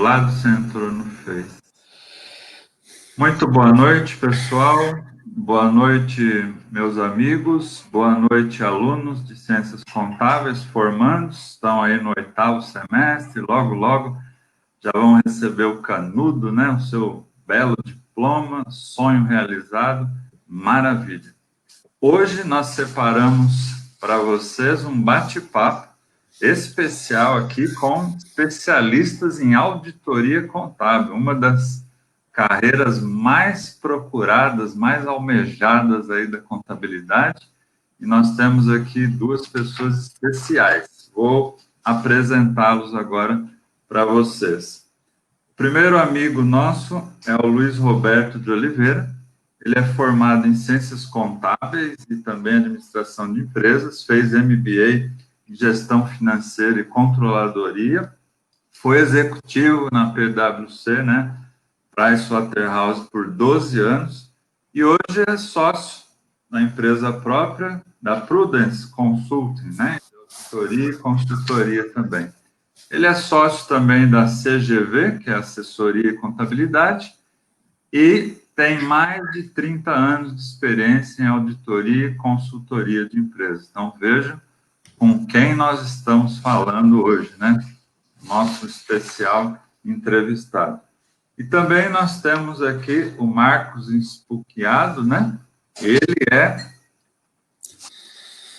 lado, você entrou no Face. Muito boa noite, pessoal. Boa noite, meus amigos. Boa noite, alunos de Ciências Contábeis, formandos. Estão aí no 8º semestre. Logo, logo, já vão receber o canudo, né? O seu belo diploma, sonho realizado. Maravilha. Hoje nós separamos para vocês um bate-papo especial aqui com especialistas em auditoria contábil, uma das carreiras mais procuradas, mais almejadas aí da contabilidade. E nós temos aqui duas pessoas especiais. Vou apresentá-los agora para vocês. O primeiro amigo nosso é o Luiz Roberto de Oliveira. Ele é formado em Ciências Contábeis e também Administração de Empresas, fez MBA em Gestão Financeira e Controladoria, foi executivo na PwC, né, Pricewaterhouse, por 12 anos, e hoje é sócio na empresa própria da Prudence Consulting, né, auditoria e consultoria também. Ele é sócio também da CGV, que é Assessoria e Contabilidade, e tem mais de 30 anos de experiência em auditoria e consultoria de empresas. Então, vejam com quem nós estamos falando hoje, né? Nosso especial entrevistado. E também nós temos aqui o Marcos Spucchiado, né? Ele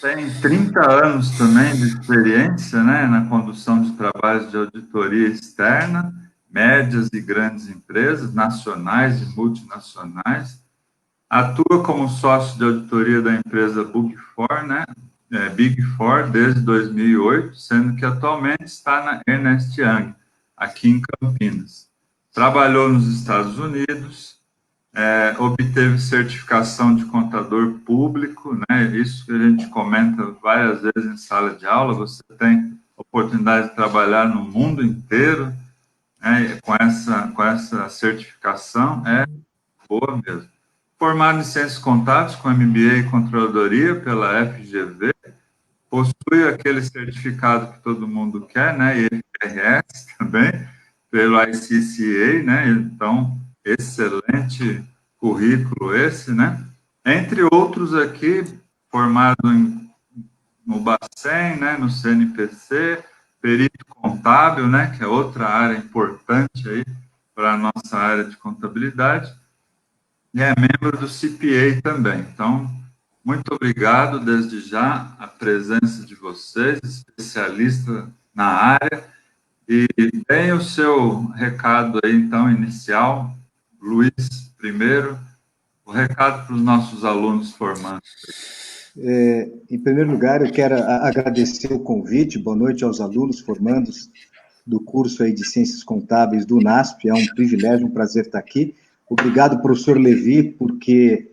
tem 30 anos também de experiência, né, na condução de trabalhos de auditoria externa, médias e grandes empresas, nacionais e multinacionais. Atua como sócio de auditoria da empresa Big Four desde 2008, sendo que atualmente está na Ernst Young, aqui em Campinas. Trabalhou nos Estados Unidos, obteve certificação de contador público, né? Isso que a gente comenta várias vezes em sala de aula. Você tem oportunidade de trabalhar no mundo inteiro, né? Com essa certificação, é boa mesmo. Formado em Ciências Contábeis, com MBA em Controladoria pela FGV, possui aquele certificado que todo mundo quer, né? IFRS também, pelo ICCA, né? Então, excelente currículo esse, né? Entre outros aqui, formado no Bacen, né? No CNPC, perito contábil, né? Que é outra área importante aí para a nossa área de contabilidade. E é membro do CPA também. Então, muito obrigado desde já a presença de vocês, especialista na área. E deem o seu recado aí, então, inicial. Luiz, primeiro, o recado para os nossos alunos formandos. Em primeiro lugar, eu quero agradecer o convite. Boa noite aos alunos formandos do curso aí de Ciências Contábeis do UNASP. É um privilégio, um prazer estar aqui. Obrigado, professor Levi, porque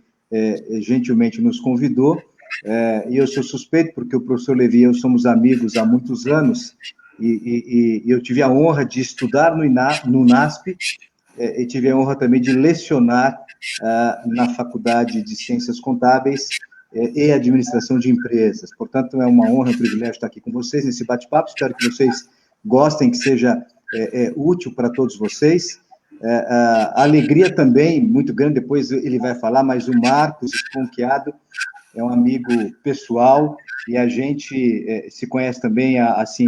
gentilmente nos convidou. E eu sou suspeito, porque o professor Levi e eu somos amigos há muitos anos, e eu tive a honra de estudar no UNASP, e tive a honra também de lecionar na Faculdade de Ciências Contábeis e Administração de Empresas. Portanto, é uma honra e um privilégio estar aqui com vocês nesse bate-papo. Espero que vocês gostem, que seja útil para todos vocês. A alegria também, muito grande, depois ele vai falar, mas o Marcos Spucchiado é um amigo pessoal e a gente se conhece também assim,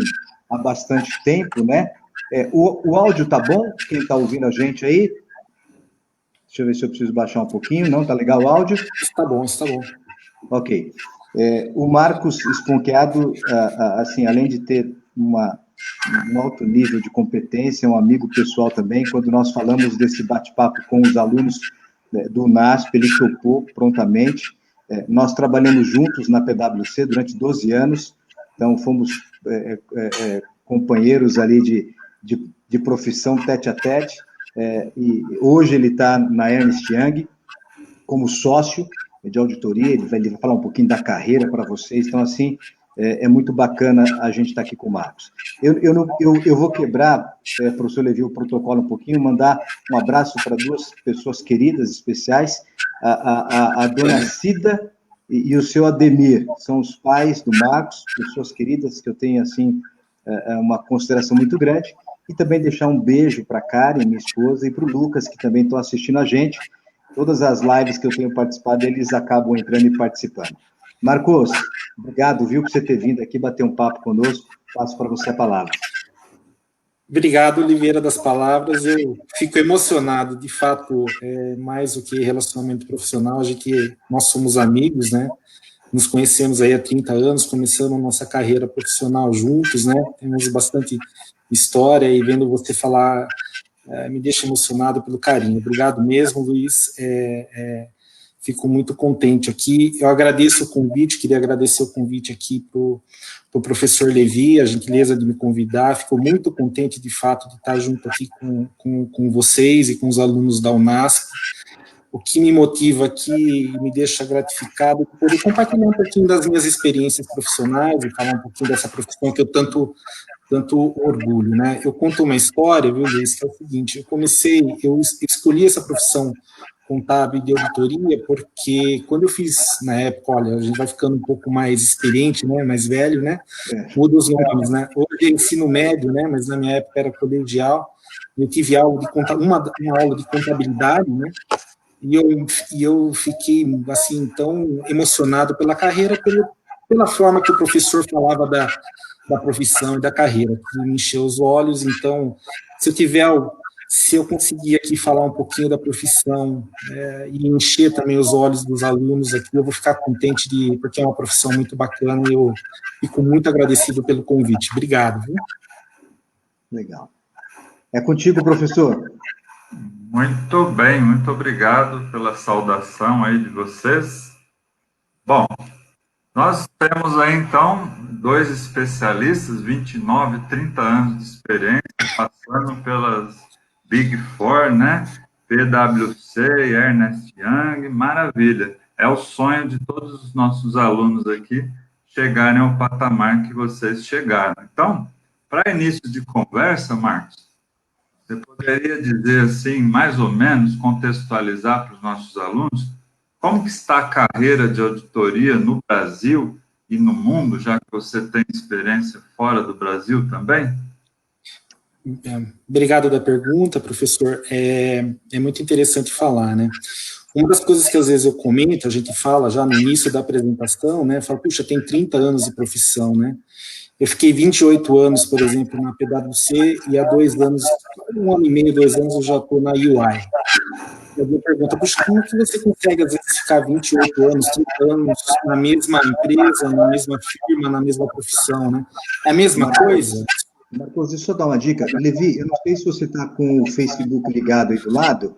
há bastante tempo, né? O áudio tá bom? Quem está ouvindo a gente aí? Deixa eu ver se eu preciso baixar um pouquinho. Não, tá legal o áudio? Está bom, está bom. Ok. O Marcos Spucchiado, assim, além de ter um alto nível de competência, é um amigo pessoal também. Quando nós falamos desse bate-papo com os alunos do UNASP, ele topou prontamente. Nós trabalhamos juntos na PwC durante 12 anos, então fomos companheiros ali de profissão tete a tete, e hoje ele está na Ernst Young como sócio de auditoria. Ele vai falar um pouquinho da carreira para vocês. Então, assim, é muito bacana a gente estar aqui com o Marcos. Eu vou quebrar, professor Levi, o protocolo um pouquinho, mandar um abraço para duas pessoas queridas, especiais, a dona Cida e o seu Ademir. São os pais do Marcos, pessoas queridas que eu tenho, assim, uma consideração muito grande. e também deixar um beijo para a Karen, minha esposa, e para o Lucas, que também estão assistindo a gente. Todas as lives que eu tenho participado, eles acabam entrando e participando. Marcos, obrigado, viu, por você ter vindo aqui bater um papo conosco. Passo para você a palavra. Obrigado, Oliveira, das palavras. Eu fico emocionado, de fato, mais do que relacionamento profissional, nós somos amigos, né? Nos conhecemos aí há 30 anos, começamos nossa carreira profissional juntos, né? Temos bastante história e vendo você falar me deixa emocionado pelo carinho. Obrigado mesmo, Luiz. Fico muito contente aqui. Eu agradeço o convite, queria agradecer o convite aqui para o professor Levi, a gentileza de me convidar. Fico muito contente, de fato, de estar junto aqui com vocês e com os alunos da UNASP. O que me motiva aqui e me deixa gratificado é poder compartilhar um pouquinho das minhas experiências profissionais e falar um pouquinho dessa profissão que eu tanto orgulho, né? Eu conto uma história, viu, Luiz, que é o seguinte: eu escolhi essa profissão contábil de auditoria porque quando eu fiz, na época, olha, a gente vai ficando um pouco mais experiente, né, mais velho, né, muda os nomes, né, hoje é ensino médio, né, mas na minha época era colegial, eu tive aula uma aula de contabilidade, né, e eu fiquei, assim, tão emocionado pela carreira, pela forma que o professor falava da profissão e da carreira, que me encheu os olhos. Então, se eu conseguir aqui falar um pouquinho da profissão e encher também os olhos dos alunos aqui, eu vou ficar contente, porque é uma profissão muito bacana e eu fico muito agradecido pelo convite. Obrigado. Viu? Legal. É contigo, professor. Muito bem, muito obrigado pela saudação aí de vocês. Bom, nós temos aí, então, 2 especialistas, 29, 30 anos de experiência, passando pelas Big Four, né? PwC, Ernst Young, maravilha. É o sonho de todos os nossos alunos aqui chegarem ao patamar que vocês chegaram. Então, para início de conversa, Marcos, você poderia dizer assim, mais ou menos, contextualizar para os nossos alunos, como que está a carreira de auditoria no Brasil e no mundo, já que você tem experiência fora do Brasil também? Obrigado da pergunta, professor. É muito interessante falar, né? Uma das coisas que às vezes eu comento, a gente fala já no início da apresentação, né? Fala, puxa, tem 30 anos de profissão, né? Eu fiquei 28 anos, por exemplo, na PwC e há 2 anos, 1 ano e meio, 2 anos, eu já estou na UI. Eu me pergunto, puxa, como que você consegue, às vezes, ficar 28 anos, 30 anos na mesma empresa, na mesma firma, na mesma profissão, né? É a mesma coisa? Marcos, deixa eu dar uma dica. Levi, eu não sei se você está com o Facebook ligado aí do lado,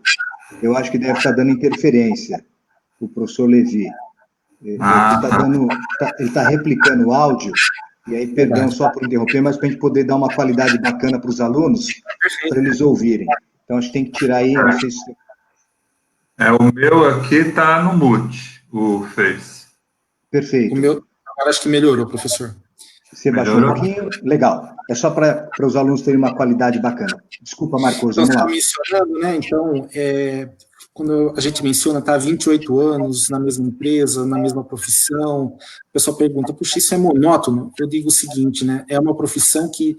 eu acho que deve estar dando interferência, o professor Levi. Ele está replicando o áudio, e aí, perdão só por interromper, mas para a gente poder dar uma qualidade bacana para os alunos, para eles ouvirem. Então, a gente tem que tirar aí, não sei se... O meu aqui está no mute, o Face. Perfeito. O meu, agora acho que melhorou, professor. Você baixou um pouquinho? Legal. É só para os alunos terem uma qualidade bacana. Desculpa, Marcos, então, vamos lá. Mencionando, né, então, quando a gente menciona, tá, 28 anos na mesma empresa, na mesma profissão, o pessoal pergunta, puxa, isso é monótono? Eu digo o seguinte, né, é uma profissão que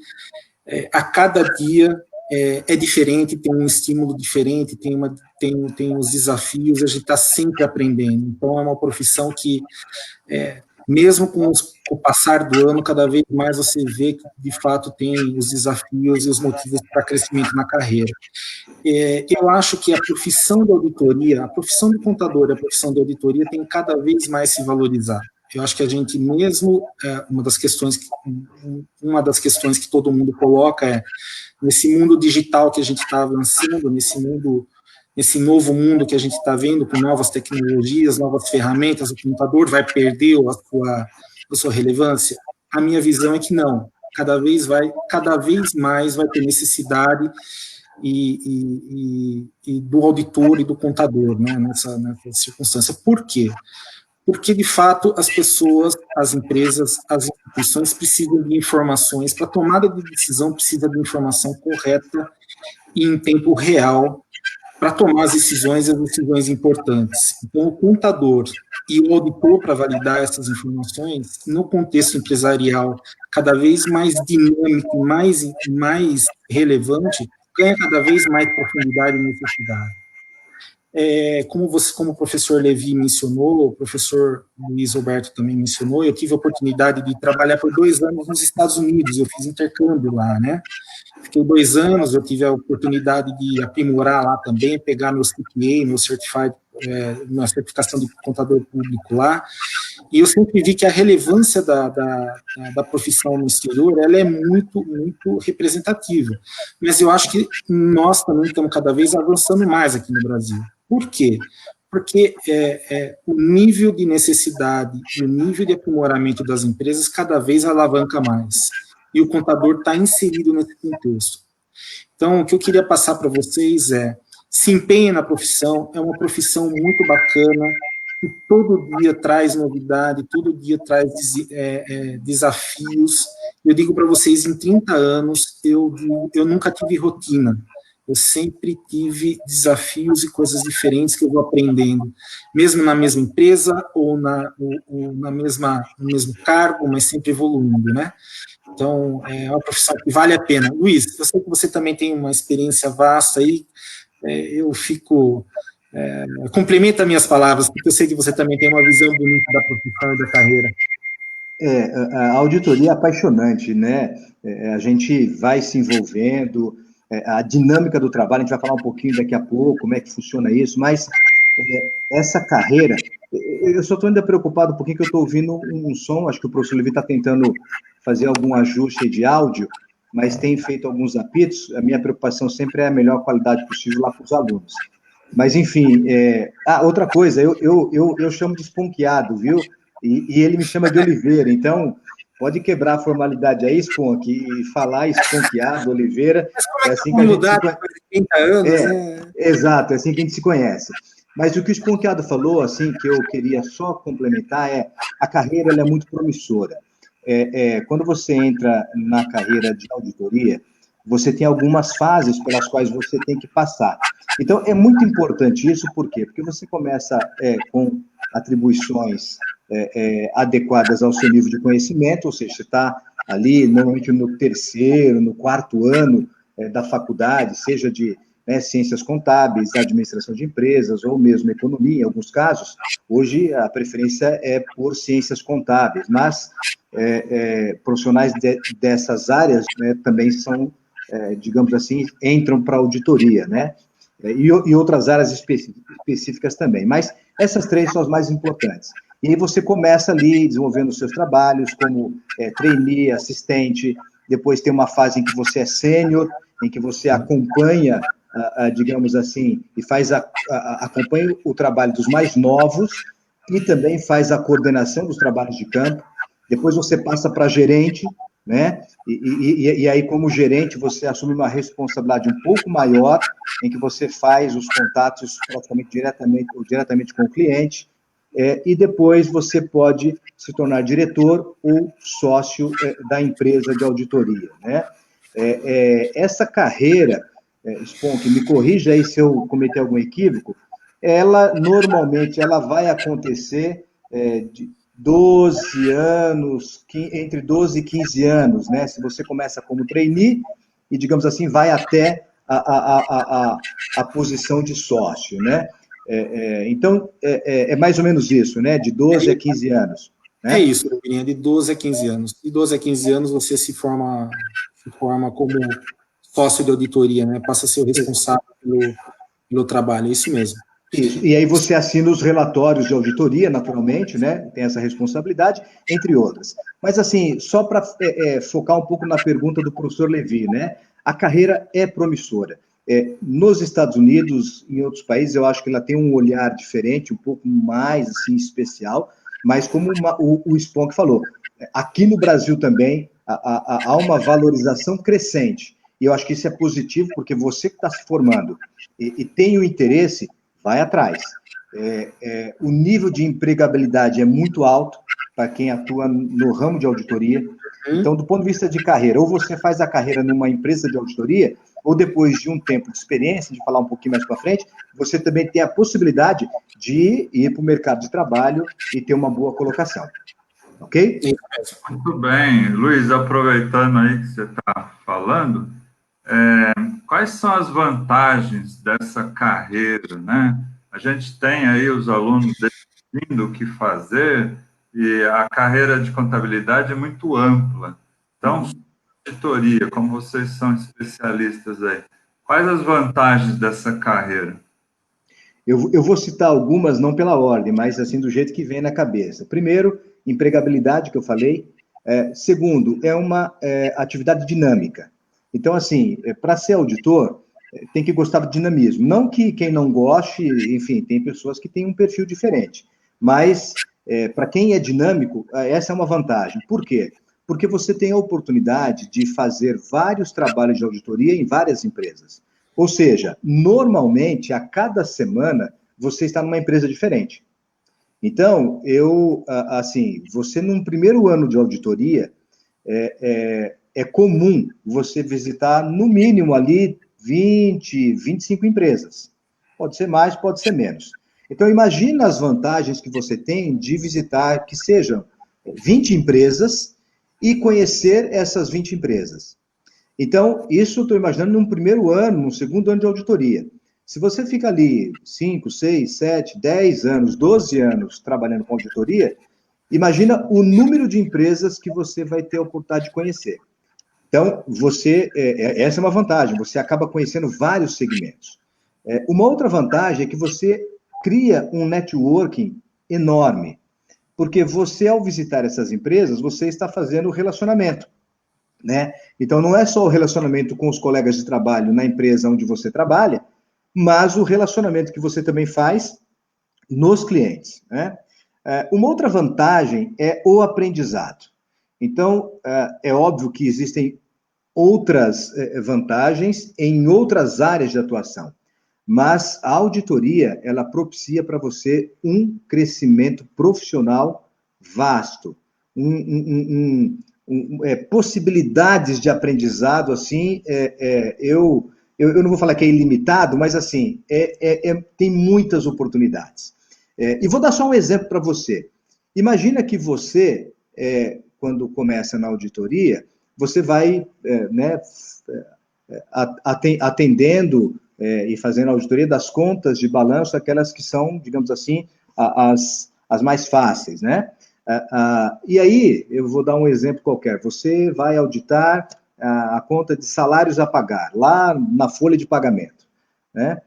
a cada dia é diferente, tem um estímulo diferente, tem os desafios, a gente está sempre aprendendo. Então, é uma profissão que, mesmo com o passar do ano, cada vez mais você vê que, de fato, tem os desafios e os motivos para crescimento na carreira. Eu acho que a profissão de auditoria, a profissão de contador, a profissão de auditoria tem cada vez mais se valorizar. Eu acho que a gente mesmo, uma das questões que todo mundo coloca é, nesse mundo digital que a gente está avançando, nesse novo mundo que a gente está vendo, com novas tecnologias, novas ferramentas, o computador vai perder a sua relevância? A minha visão é que não. Cada vez mais vai ter necessidade e do auditor e do contador, né, nessa circunstância. Por quê? Porque, de fato, as pessoas, as empresas, as instituições precisam de informações, para tomada de decisão precisa de informação correta e em tempo real para tomar as decisões importantes. Então, o contador e o auditor para validar essas informações, no contexto empresarial cada vez mais dinâmico, mais relevante, ganha cada vez mais profundidade e necessidade. Como o professor Levi mencionou, o professor Luiz Roberto também mencionou, eu tive a oportunidade de trabalhar por 2 anos nos Estados Unidos, eu fiz intercâmbio lá, né? Fiquei 2 anos, eu tive a oportunidade de aprimorar lá também, pegar meu CPA, minha certificação de contador público lá, e eu sempre vi que a relevância da profissão no exterior, ela é muito, muito representativa. Mas eu acho que nós também estamos cada vez avançando mais aqui no Brasil. Por quê? Porque o nível de necessidade e o nível de aprimoramento das empresas cada vez alavanca mais. E o contador está inserido nesse contexto. Então, o que eu queria passar para vocês se empenhem na profissão, é uma profissão muito bacana, que todo dia traz novidade, todo dia traz desafios. Eu digo para vocês, em 30 anos, eu nunca tive rotina. Eu sempre tive desafios e coisas diferentes que eu vou aprendendo, mesmo na mesma empresa ou no mesmo cargo, mas sempre evoluindo, né? Então, é uma profissão que vale a pena. Luiz, eu sei que você também tem uma experiência vasta aí, eu fico... complementa minhas palavras, porque eu sei que você também tem uma visão bonita da profissão e da carreira. A auditoria é apaixonante, né? A gente vai se envolvendo, a dinâmica do trabalho, a gente vai falar um pouquinho daqui a pouco, como é que funciona isso, mas essa carreira, eu só estou ainda preocupado porque eu estou ouvindo um som, acho que o professor Levi está tentando fazer algum ajuste de áudio, mas tem feito alguns apitos, a minha preocupação sempre é a melhor qualidade possível lá para os alunos. Mas, enfim, outra coisa, eu chamo de esponqueado, viu? E ele me chama de Oliveira, então... Pode quebrar a formalidade aí, Sponk, e falar esponqueado, Oliveira. É assim que a gente se conhece. 30 anos, exato, é assim que a gente se conhece. Mas o que o Sponqueado falou, assim, que eu queria só complementar, a carreira ela é muito promissora. Quando você entra na carreira de auditoria, você tem algumas fases pelas quais você tem que passar. Então, é muito importante isso, por quê? Porque você começa com atribuições adequadas ao seu nível de conhecimento, ou seja, você está ali, normalmente no 3º, no 4º ano da faculdade, seja de ciências contábeis, administração de empresas, ou mesmo economia, em alguns casos. Hoje, a preferência é por ciências contábeis, mas profissionais dessas áreas também são, digamos assim, entram para a auditoria, né? E outras áreas específicas também. Mas essas 3 são as mais importantes. E aí você começa ali desenvolvendo os seus trabalhos como trainee, assistente, depois tem uma fase em que você é sênior, em que você acompanha, digamos assim, e acompanha o trabalho dos mais novos e também faz a coordenação dos trabalhos de campo. Depois você passa para gerente, né? E aí, como gerente, você assume uma responsabilidade um pouco maior, em que você faz os contatos praticamente diretamente com o cliente, e depois você pode se tornar diretor ou sócio da empresa de auditoria, né? Essa carreira, Sponk, me corrija aí se eu cometer algum equívoco, normalmente ela vai acontecer de 12 anos, entre 12 e 15 anos, né? Se você começa como trainee e, digamos assim, vai até a posição de sócio, né? Então, é mais ou menos isso, né? De 12 a 15 anos. Né? É isso, de 12 a 15 anos. De 12 a 15 anos você se forma como sócio de auditoria, né? Passa a ser o responsável pelo trabalho, é isso mesmo. Isso, e aí você assina os relatórios de auditoria, naturalmente, né? Tem essa responsabilidade, entre outras. Mas, assim, só para focar um pouco na pergunta do professor Levi, né? A carreira é promissora. Nos Estados Unidos, em outros países, eu acho que ela tem um olhar diferente, um pouco mais, assim, especial, mas como o Sponk falou, aqui no Brasil também há uma valorização crescente, e eu acho que isso é positivo, porque você que está se formando e tem o interesse, vai atrás. O nível de empregabilidade é muito alto para quem atua no ramo de auditoria. Então, do ponto de vista de carreira, ou você faz a carreira numa empresa de auditoria, ou depois de um tempo de experiência, de falar um pouquinho mais para frente, você também tem a possibilidade de ir para o mercado de trabalho e ter uma boa colocação. Ok? Muito bem. Luiz, aproveitando aí que você está falando, quais são as vantagens dessa carreira, né? A gente tem aí os alunos decidindo o que fazer e a carreira de contabilidade é muito ampla. Então, auditoria, como vocês são especialistas aí, quais as vantagens dessa carreira? Eu vou citar algumas, não pela ordem, mas assim do jeito que vem na cabeça. Primeiro, empregabilidade, que eu falei. Segundo, é uma atividade dinâmica. Então, assim, para ser auditor, tem que gostar do dinamismo. Não que quem não goste, enfim, tem pessoas que têm um perfil diferente. Mas, para quem é dinâmico, essa é uma vantagem. Por quê? Porque você tem a oportunidade de fazer vários trabalhos de auditoria em várias empresas. Ou seja, normalmente, a cada semana, você está numa empresa diferente. Então, assim, você num primeiro ano de auditoria, é comum você visitar, no mínimo, ali 20, 25 empresas. Pode ser mais, pode ser menos. Então, imagina as vantagens que você tem de visitar, que sejam 20 empresas e conhecer essas 20 empresas. Então, isso eu estou imaginando num primeiro ano, num segundo ano de auditoria. Se você fica ali 5, 6, 7, 10 anos, 12 anos trabalhando com auditoria, imagina o número de empresas que você vai ter a oportunidade de conhecer. Então, essa é uma vantagem, você acaba conhecendo vários segmentos. Uma outra vantagem é que você cria um networking enorme, porque você, ao visitar essas empresas, você está fazendo relacionamento. Né? Então, não é só o relacionamento com os colegas de trabalho na empresa onde você trabalha, mas o relacionamento que você também faz nos clientes. Né? Uma outra vantagem é o aprendizado. Então, é óbvio que existem outras vantagens em outras áreas de atuação, mas a auditoria, ela propicia para você um crescimento profissional vasto, possibilidades de aprendizado, assim, eu não vou falar que é ilimitado, mas, assim, tem muitas oportunidades. E vou dar só um exemplo para você. Imagina que você, quando começa na auditoria, você vai atendendo e fazendo a auditoria das contas de balanço, aquelas que são, digamos assim, as mais fáceis, né? E aí, eu vou dar um exemplo qualquer. Você vai auditar a conta de salários a pagar, lá na folha de pagamento. Né?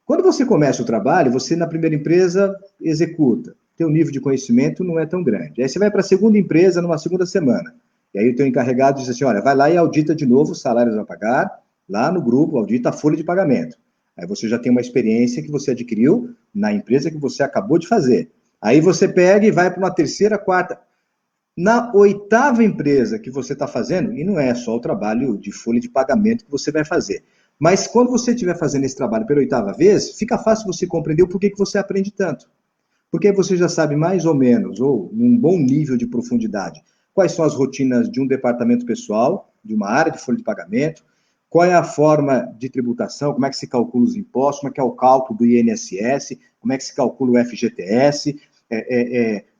Quando você começa o trabalho, você, na primeira empresa, executa. Teu nível de conhecimento não é tão grande. Aí você vai para a segunda empresa, numa segunda semana. E aí o teu encarregado diz assim, olha, vai lá e audita de novo os salários a pagar, lá no grupo, audita a folha de pagamento. Aí você já tem uma experiência que você adquiriu na empresa que você acabou de fazer. Aí você pega e vai para uma terceira, quarta. Na oitava empresa que você está fazendo, e não é só o trabalho de folha de pagamento que você vai fazer, mas quando você estiver fazendo esse trabalho pela oitava vez, fica fácil você compreender o porquê que você aprende tanto. Porque você já sabe mais ou menos, ou num bom nível de profundidade, quais são as rotinas de um departamento pessoal, de uma área de folha de pagamento, qual é a forma de tributação, como é que se calcula os impostos, como é que é o cálculo do INSS, como é que se calcula o FGTS,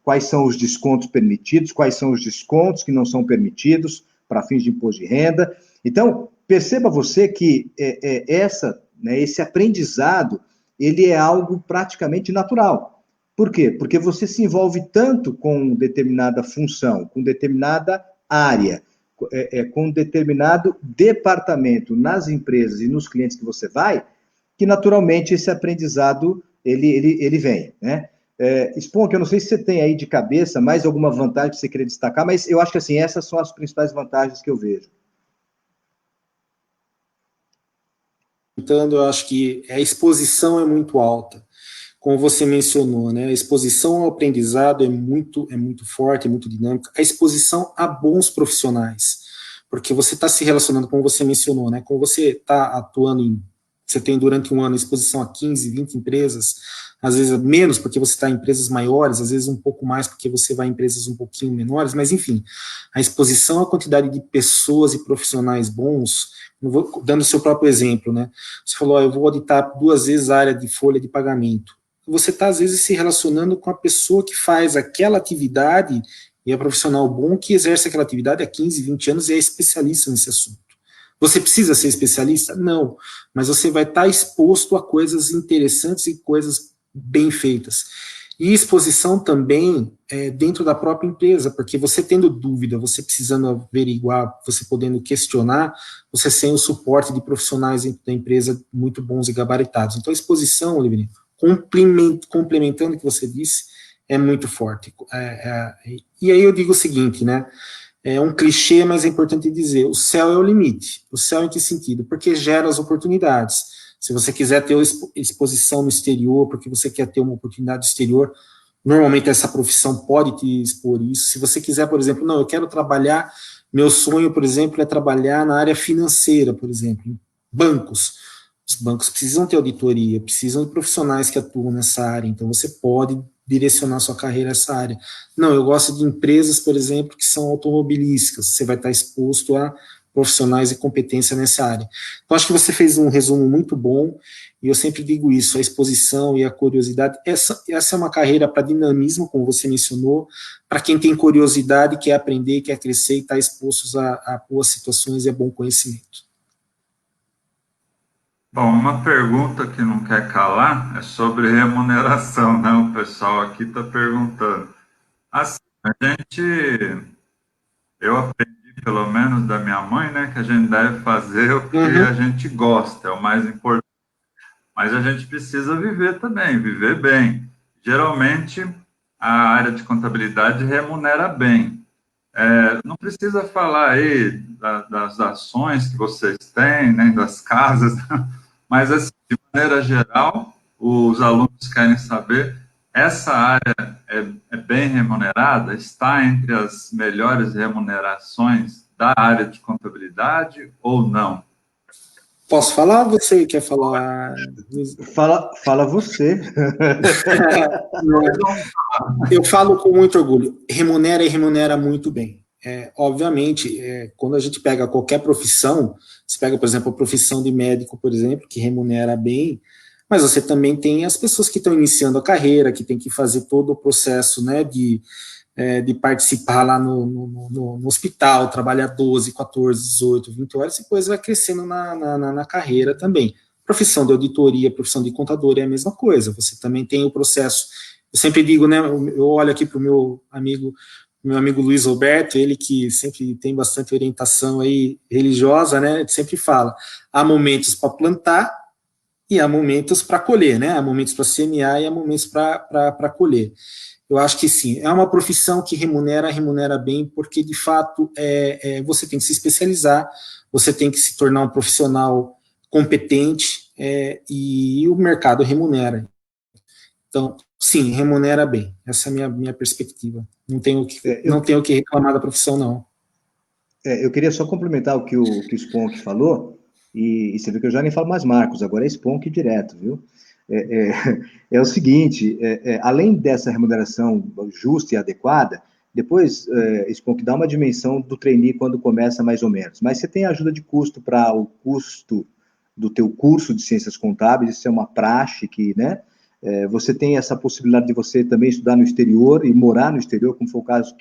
quais são os descontos permitidos, quais são os descontos que não são permitidos para fins de imposto de renda. Então, perceba você que esse aprendizado, ele é algo praticamente natural. Por quê? Porque você se envolve tanto com determinada função, com determinada área, com determinado departamento nas empresas e nos clientes que você vai, que naturalmente esse aprendizado, ele vem, né? Spon, eu não sei se você tem aí de cabeça mais alguma vantagem que você queria destacar, mas eu acho que, assim, essas são as principais vantagens que eu vejo. Então, eu acho que a exposição é muito alta, como você mencionou, né? A exposição ao aprendizado é muito forte, é muito dinâmica. A exposição a bons profissionais, porque você está se relacionando, como você mencionou, né? Como você está atuando em você tem durante um ano exposição a 15, 20 empresas, às vezes menos porque você está em empresas maiores, às vezes um pouco mais porque você vai em empresas um pouquinho menores, mas enfim, a exposição à quantidade de pessoas e profissionais bons, dando o seu próprio exemplo, né? Você falou, eu vou auditar 2 vezes a área de folha de pagamento. Você está, às vezes, se relacionando com a pessoa que faz aquela atividade e é profissional bom que exerce aquela atividade há 15, 20 anos e é especialista nesse assunto. Você precisa ser especialista? Não, mas você vai estar exposto a coisas interessantes e coisas bem feitas. E exposição também dentro da própria empresa, porque você tendo dúvida, você precisando averiguar, você podendo questionar, você tem o suporte de profissionais dentro da empresa muito bons e gabaritados. Então, a exposição, Oliveira, complementando o que você disse, é muito forte. E aí eu digo o seguinte, né? É um clichê, mas é importante dizer, o céu é o limite. O céu em que sentido? Porque gera as oportunidades. Se você quiser ter exposição no exterior, porque você quer ter uma oportunidade exterior, normalmente essa profissão pode te expor isso. Se você quiser, por exemplo, não, eu quero trabalhar, meu sonho, por exemplo, é trabalhar na área financeira, por exemplo, em bancos. Os bancos precisam ter auditoria, precisam de profissionais que atuam nessa área, então você pode direcionar sua carreira a essa área. Não, eu gosto de empresas, por exemplo, que são automobilísticas, você vai estar exposto a profissionais e competência nessa área. Então, acho que você fez um resumo muito bom, e eu sempre digo isso, a exposição e a curiosidade, essa é uma carreira para dinamismo, como você mencionou, para quem tem curiosidade, quer aprender, quer crescer e está exposto a boas situações e a bom conhecimento. Bom, uma pergunta que não quer calar é sobre remuneração, né? O pessoal aqui está perguntando. Assim, eu aprendi, pelo menos da minha mãe, né, que a gente deve fazer o que a gente gosta, é o mais importante. Mas a gente precisa viver também, viver bem. Geralmente, a área de contabilidade remunera bem. Não precisa falar aí das ações que vocês têm, nem das casas, mas, assim, de maneira geral, os alunos querem saber, essa área é bem remunerada? Está entre as melhores remunerações da área de contabilidade ou não? Posso falar ou você quer falar? Fala você. Eu falo com muito orgulho. Remunera e remunera muito bem. Obviamente, quando a gente pega qualquer profissão, você pega, por exemplo, a profissão de médico, por exemplo, que remunera bem, mas você também tem as pessoas que estão iniciando a carreira, que tem que fazer todo o processo, né, de participar lá no hospital, trabalhar 12, 14, 18, 20 horas, e depois vai crescendo na carreira também. Profissão de auditoria, profissão de contador é a mesma coisa, você também tem o processo. Eu sempre digo, né, eu olho aqui para o meu amigo Luiz Roberto, ele que sempre tem bastante orientação aí religiosa, né, sempre fala, há momentos para plantar e há momentos para colher, né, há momentos para semear e há momentos para colher. Eu acho que sim, é uma profissão que remunera bem, porque de fato você tem que se especializar, você tem que se tornar um profissional competente e o mercado remunera. Então, sim, remunera bem. Essa é a minha perspectiva. Não tenho o que reclamar da profissão, não. Eu queria só complementar o que o Sponk falou, e você vê que eu já nem falo mais Marcos, agora é Sponk direto, viu? É o seguinte, além dessa remuneração justa e adequada, depois, Sponk dá uma dimensão do trainee quando começa mais ou menos, mas você tem ajuda de custo para o custo do teu curso de ciências contábeis, isso é uma praxe que, né, você tem essa possibilidade de você também estudar no exterior e morar no exterior, como foi o caso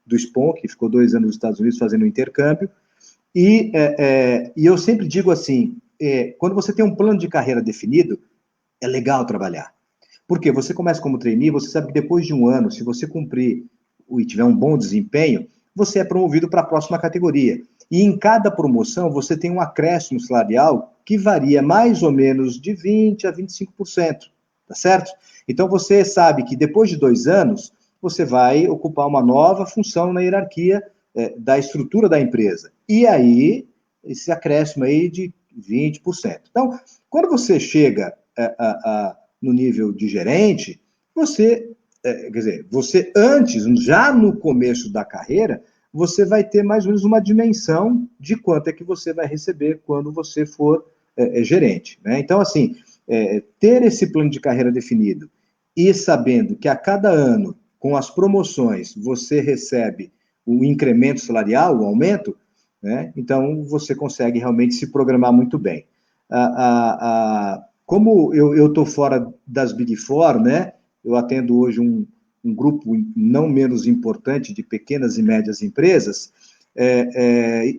do Sponk, que ficou 2 anos nos Estados Unidos fazendo um intercâmbio, e eu sempre digo assim, quando você tem um plano de carreira definido, é legal trabalhar. Porque você começa como trainee, você sabe que depois de um ano, se você cumprir e tiver um bom desempenho, você é promovido para a próxima categoria. E em cada promoção, você tem um acréscimo salarial que varia mais ou menos de 20% a 25%, tá certo? Então, você sabe que depois de 2 anos, você vai ocupar uma nova função na hierarquia da estrutura da empresa. E aí, esse acréscimo aí de 20%. Então, quando você chega no nível de gerente, você antes, já no começo da carreira, você vai ter mais ou menos uma dimensão de quanto é que você vai receber quando você for gerente, né? Então, assim, ter esse plano de carreira definido e sabendo que a cada ano, com as promoções, você recebe o incremento salarial, o aumento, né? Então, você consegue realmente se programar muito bem. Como eu estou fora das Big Four, né? Eu atendo hoje um grupo não menos importante de pequenas e médias empresas.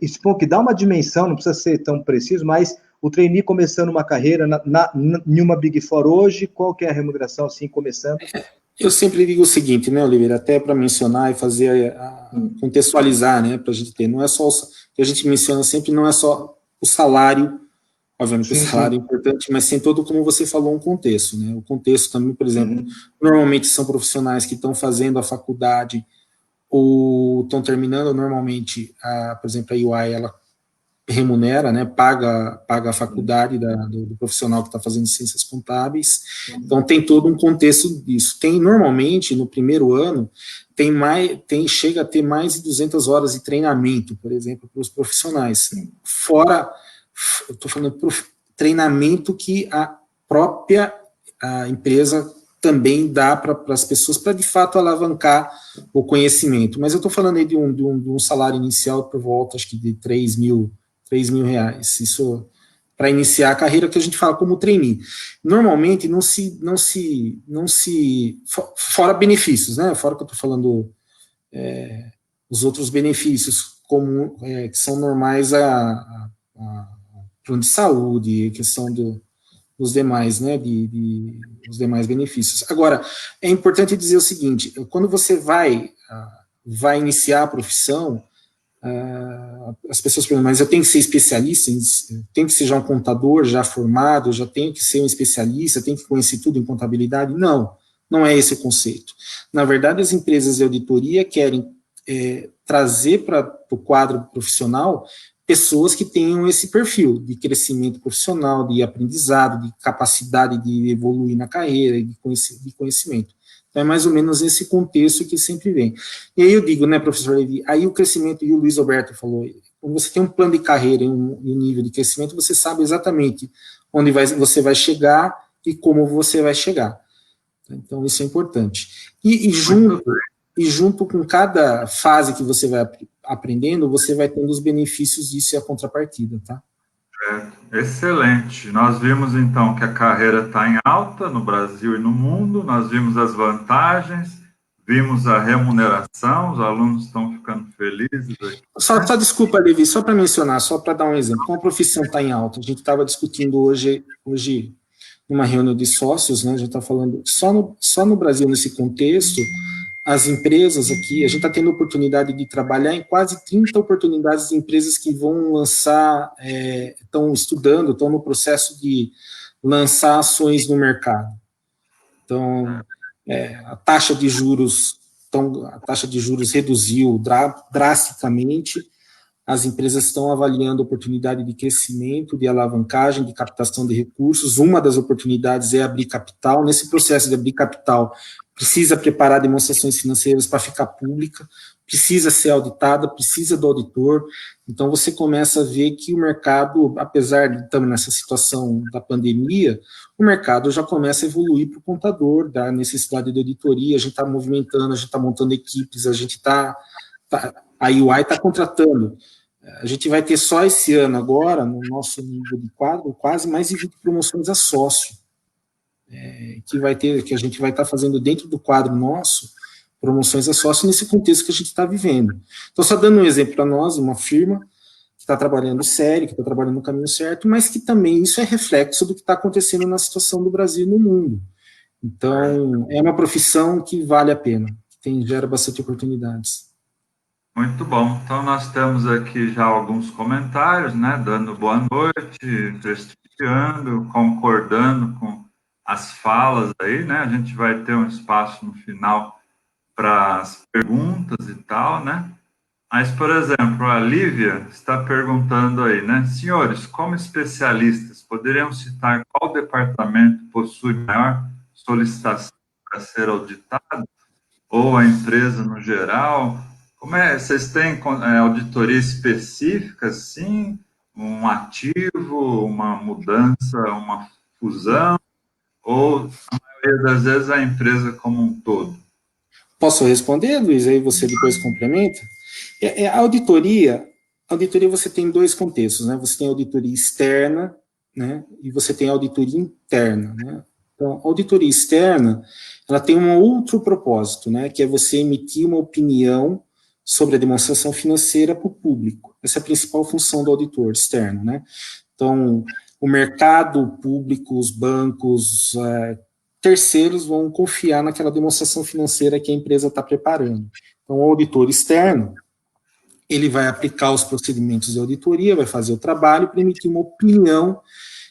Isso que dá uma dimensão, não precisa ser tão preciso, mas o trainee começando uma carreira em uma Big Four hoje, qual que é a remuneração assim, começando? Eu sempre digo o seguinte, né, Oliveira, até para mencionar e fazer, contextualizar, né, para a gente ter, não é só o que a gente menciona sempre, não é só o salário, obviamente o salário é importante, mas sem todo, como você falou, um contexto, né, o contexto também, por exemplo, normalmente são profissionais que estão fazendo a faculdade ou estão terminando, normalmente, por exemplo, a UI, ela remunera, né, paga a faculdade do profissional que está fazendo ciências contábeis, então tem todo um contexto disso. Normalmente, no primeiro ano, chega a ter mais de 200 horas de treinamento, por exemplo, para os profissionais, fora, estou falando treinamento que a própria empresa também dá para as pessoas, para de fato alavancar o conhecimento, mas eu estou falando aí de um salário inicial por volta, acho que de 3 mil reais, isso para iniciar a carreira que a gente fala como trainee. Normalmente não se fora benefícios, né? Fora que eu estou falando os outros benefícios como que são normais a plano de saúde, questão dos demais, né? Os demais benefícios. Agora é importante dizer o seguinte: quando você vai iniciar a profissão, as pessoas perguntam, mas eu tenho que ser especialista, tenho que ser já um contador já formado, já tenho que ser um especialista, tenho que conhecer tudo em contabilidade? Não é esse o conceito. Na verdade, as empresas de auditoria querem trazer para o quadro profissional pessoas que tenham esse perfil de crescimento profissional, de aprendizado, de capacidade de evoluir na carreira, de conhecimento. Então, é mais ou menos esse contexto que sempre vem. E aí eu digo, né, professor Levi, aí o crescimento, e o Luiz Alberto falou, quando você tem um plano de carreira e um nível de crescimento, você sabe exatamente onde você vai chegar e como você vai chegar. Então, isso é importante. E junto com cada fase que você vai aprendendo, você vai tendo os benefícios disso e a contrapartida, tá? Excelente. Nós vimos, então, que a carreira está em alta no Brasil e no mundo, nós vimos as vantagens, vimos a remuneração, os alunos estão ficando felizes aqui. Só desculpa, Levi, só para mencionar, só para dar um exemplo, como a profissão está em alta, a gente estava discutindo hoje numa reunião de sócios, né, a gente está falando, só no Brasil, nesse contexto, as empresas aqui, a gente está tendo oportunidade de trabalhar em quase 30 oportunidades de empresas que vão lançar, estão estudando, estão no processo de lançar ações no mercado. Então, a taxa de juros reduziu drasticamente, as empresas estão avaliando oportunidade de crescimento, de alavancagem, de captação de recursos. Uma das oportunidades é abrir capital. Nesse processo de abrir capital, precisa preparar demonstrações financeiras para ficar pública, precisa ser auditada, precisa do auditor. Então, você começa a ver que o mercado, apesar de estarmos nessa situação da pandemia, o mercado já começa a evoluir para o contador, da necessidade de auditoria, a gente está movimentando, a gente está montando equipes, a UI está contratando. A gente vai ter só esse ano agora, no nosso nível de quadro, quase mais de 20 promoções a sócio, que a gente vai estar fazendo dentro do quadro nosso, promoções a sócio nesse contexto que a gente está vivendo. Então, só dando um exemplo para nós, uma firma que está trabalhando sério, que está trabalhando no caminho certo, mas que também isso é reflexo do que está acontecendo na situação do Brasil e no mundo. Então, é uma profissão que vale a pena, que gera bastante oportunidades. Muito bom. Então, nós temos aqui já alguns comentários, né, dando boa noite, prestigiando, concordando com as falas aí, né? A gente vai ter um espaço no final para as perguntas e tal, né? Mas, por exemplo, a Lívia está perguntando aí, né? Senhores, como especialistas, poderiam citar qual departamento possui maior solicitação para ser auditado? Ou a empresa no geral? Como vocês têm auditoria específica, sim? um ativo, uma mudança, uma fusão, ou a maioria das vezes a empresa como um todo? Posso responder, Luiz? Aí você depois complementa. A auditoria você tem dois contextos, né? Você tem auditoria externa, né? E você tem auditoria interna, né? Então, a auditoria externa, ela tem um outro propósito, né? Que é você emitir uma opinião sobre a demonstração financeira para o público. Essa é a principal função do auditor externo, né? Então, o mercado público, os bancos, terceiros vão confiar naquela demonstração financeira que a empresa está preparando. Então, o auditor externo, ele vai aplicar os procedimentos de auditoria, vai fazer o trabalho para emitir uma opinião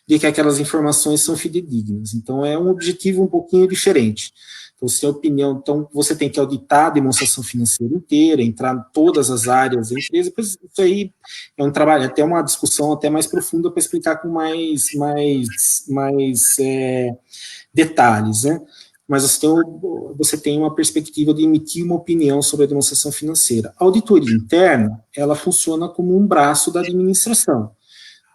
de que aquelas informações são fidedignas. Então, é um objetivo um pouquinho diferente. Então, você tem opinião, então você tem que auditar a demonstração financeira inteira, entrar em todas as áreas da empresa, depois isso aí é um trabalho, até uma discussão até mais profunda para explicar com mais detalhes, né? Mas você tem uma perspectiva de emitir uma opinião sobre a demonstração financeira. A auditoria interna, ela funciona como um braço da administração.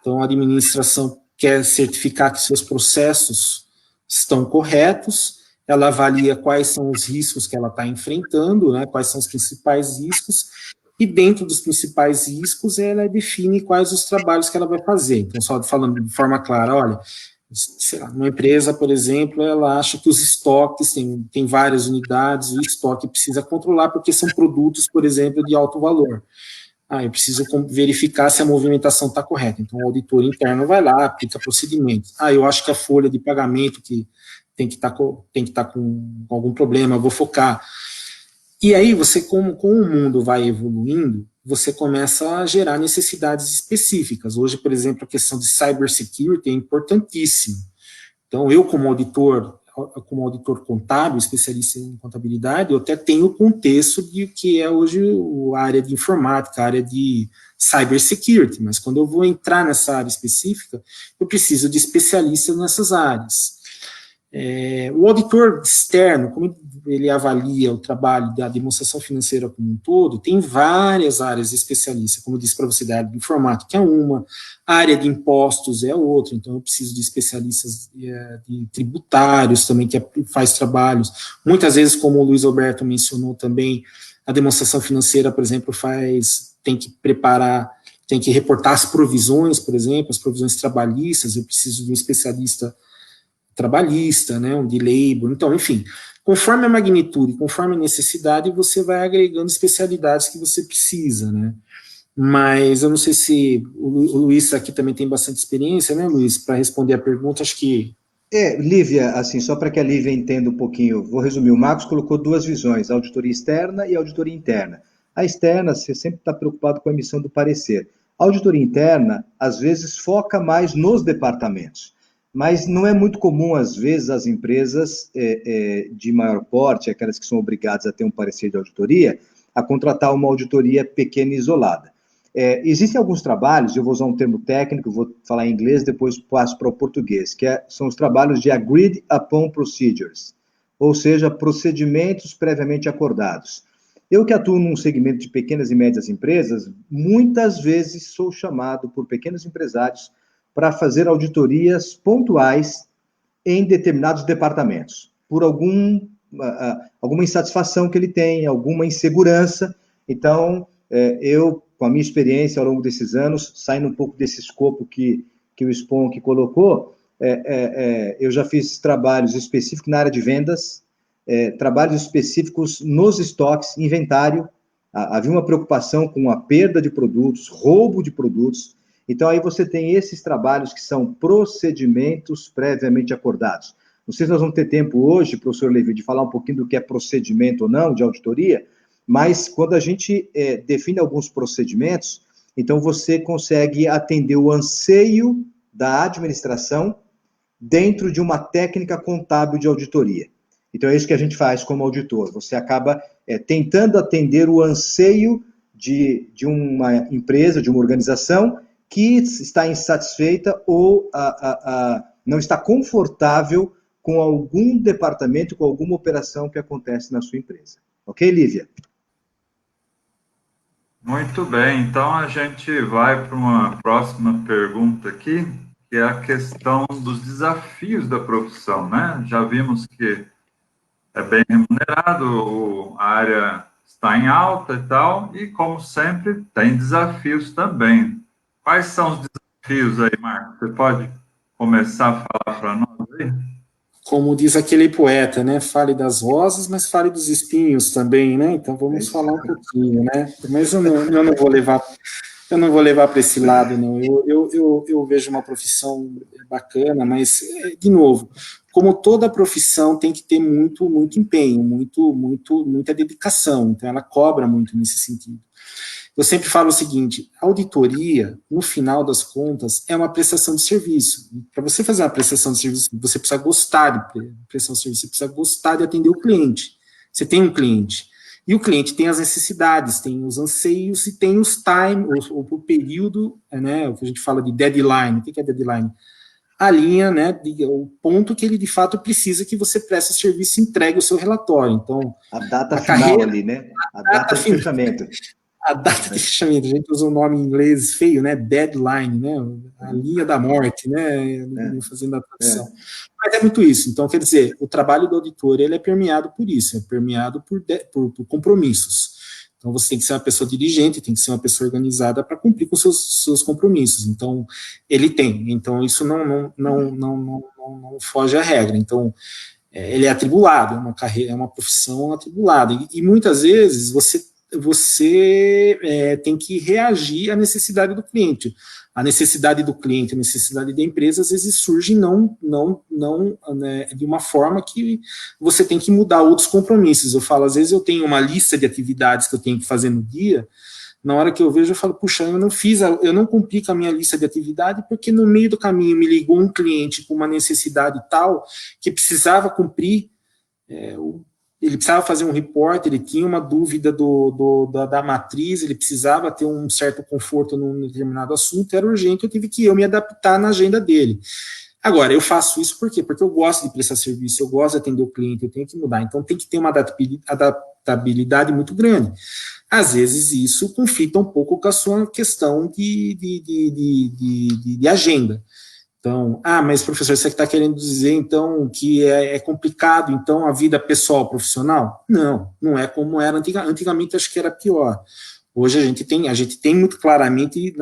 Então, a administração quer certificar que seus processos estão corretos, ela avalia quais são os riscos que ela está enfrentando, né, quais são os principais riscos, e dentro dos principais riscos, ela define quais os trabalhos que ela vai fazer. Então, só falando de forma clara, olha, sei lá, uma empresa, por exemplo, ela acha que os estoques, tem várias unidades, o estoque precisa controlar porque são produtos, por exemplo, de alto valor. Eu preciso verificar se a movimentação está correta. Então, o auditor interno vai lá, aplica procedimentos. Eu acho que a folha de pagamento que tem que estar com algum problema, eu vou focar. E aí, você, como o mundo vai evoluindo, você começa a gerar necessidades específicas. Hoje, por exemplo, a questão de cybersecurity é importantíssima. Então, eu, como auditor contábil, especialista em contabilidade, eu até tenho o contexto de que é hoje a área de informática, a área de cybersecurity, mas quando eu vou entrar nessa área específica, eu preciso de especialistas nessas áreas. O auditor externo, como ele avalia o trabalho da demonstração financeira como um todo, tem várias áreas especialistas, como eu disse para você, da área de informática é uma, a área de impostos é outra, então eu preciso de especialistas de tributários também, que faz trabalhos, muitas vezes, como o Luiz Alberto mencionou também, a demonstração financeira, por exemplo, tem que preparar, tem que reportar as provisões, por exemplo, as provisões trabalhistas, eu preciso de um especialista trabalhista, né, um de labor, então, enfim, conforme a magnitude, conforme a necessidade, você vai agregando especialidades que você precisa, né, mas eu não sei se o Luiz aqui também tem bastante experiência, né, Luiz, para responder a pergunta, acho que... Lívia, assim, só para que a Lívia entenda um pouquinho, vou resumir, o Marcos colocou duas visões, a auditoria externa e a auditoria interna. A externa, você sempre está preocupado com a emissão do parecer. A auditoria interna, às vezes, foca mais nos departamentos. Mas não é muito comum, às vezes, as empresas de maior porte, aquelas que são obrigadas a ter um parecer de auditoria, a contratar uma auditoria pequena e isolada. Existem alguns trabalhos, eu vou usar um termo técnico, vou falar em inglês, depois passo para o português, que são os trabalhos de Agreed Upon Procedures, ou seja, procedimentos previamente acordados. Eu que atuo num segmento de pequenas e médias empresas, muitas vezes sou chamado por pequenos empresários para fazer auditorias pontuais em determinados departamentos, por alguma insatisfação que ele tem, alguma insegurança. Então, eu, com a minha experiência ao longo desses anos, saindo um pouco desse escopo que o Sponk colocou, eu já fiz trabalhos específicos na área de vendas, trabalhos específicos nos estoques, inventário. Havia uma preocupação com a perda de produtos, roubo de produtos. Então, aí você tem esses trabalhos que são procedimentos previamente acordados. Não sei se nós vamos ter tempo hoje, professor Levi, de falar um pouquinho do que é procedimento ou não de auditoria, mas quando a gente define alguns procedimentos, então você consegue atender o anseio da administração dentro de uma técnica contábil de auditoria. Então, é isso que a gente faz como auditor. Você acaba tentando atender o anseio de uma empresa, de uma organização, que está insatisfeita ou não está confortável com algum departamento, com alguma operação que acontece na sua empresa. Ok, Lívia? Muito bem, então a gente vai para uma próxima pergunta aqui, que é a questão dos desafios da profissão, né? Já vimos que é bem remunerado, a área está em alta e tal, e como sempre, tem desafios também. Quais são os desafios aí, Marcos? Você pode começar a falar para nós aí? Como diz aquele poeta, né? Fale das rosas, mas fale dos espinhos também, né? Então vamos falar um pouquinho, né? Mas eu não vou levar, eu não vou levar para esse lado, não. Eu vejo uma profissão bacana, mas, de novo, como toda profissão tem que ter muito empenho, muita dedicação. Então ela cobra muito nesse sentido. Eu sempre falo o seguinte: a auditoria, no final das contas, é uma prestação de serviço. Para você fazer uma prestação de serviço, você precisa gostar de prestar um serviço, você precisa gostar de atender o cliente. Você tem um cliente. E o cliente tem as necessidades, tem os anseios e tem os time, o período, né, o que a gente fala de deadline. O que é deadline? A linha, né, o ponto que ele de fato precisa que você preste serviço e entregue o seu relatório. Então, a data final ali, né? A data de fechamento. A data de fechamento, a gente usa um nome em inglês feio, né? Deadline, né? A linha da morte, né? Fazendo a tradução. Mas é muito isso. Então, quer dizer, o trabalho do auditor, ele é permeado por isso, é permeado por compromissos. Então, você tem que ser uma pessoa diligente, tem que ser uma pessoa organizada para cumprir com seus compromissos. Então, ele tem. Então, isso não foge à regra. Então, ele é atribulado, é uma carreira, é uma profissão atribulada. E muitas vezes você tem que reagir à necessidade do cliente. A necessidade do cliente, a necessidade da empresa, às vezes surge né, de uma forma que você tem que mudar outros compromissos. Eu falo, às vezes eu tenho uma lista de atividades que eu tenho que fazer no dia, na hora que eu vejo, eu falo, puxa, eu não cumpri com a minha lista de atividade, porque no meio do caminho me ligou um cliente com uma necessidade tal, que precisava cumprir, ele precisava fazer um report, ele tinha uma dúvida da matriz, ele precisava ter um certo conforto num determinado assunto, era urgente, eu tive que me adaptar na agenda dele. Agora, eu faço isso por quê? Porque eu gosto de prestar serviço, eu gosto de atender o cliente, eu tenho que mudar. Então, tem que ter uma adaptabilidade muito grande. Às vezes, isso conflita um pouco com a sua questão de agenda. Então, mas professor, você está querendo dizer, então, que é complicado, então, a vida pessoal profissional? Não é como era antigamente, acho que era pior. Hoje a gente tem muito claramente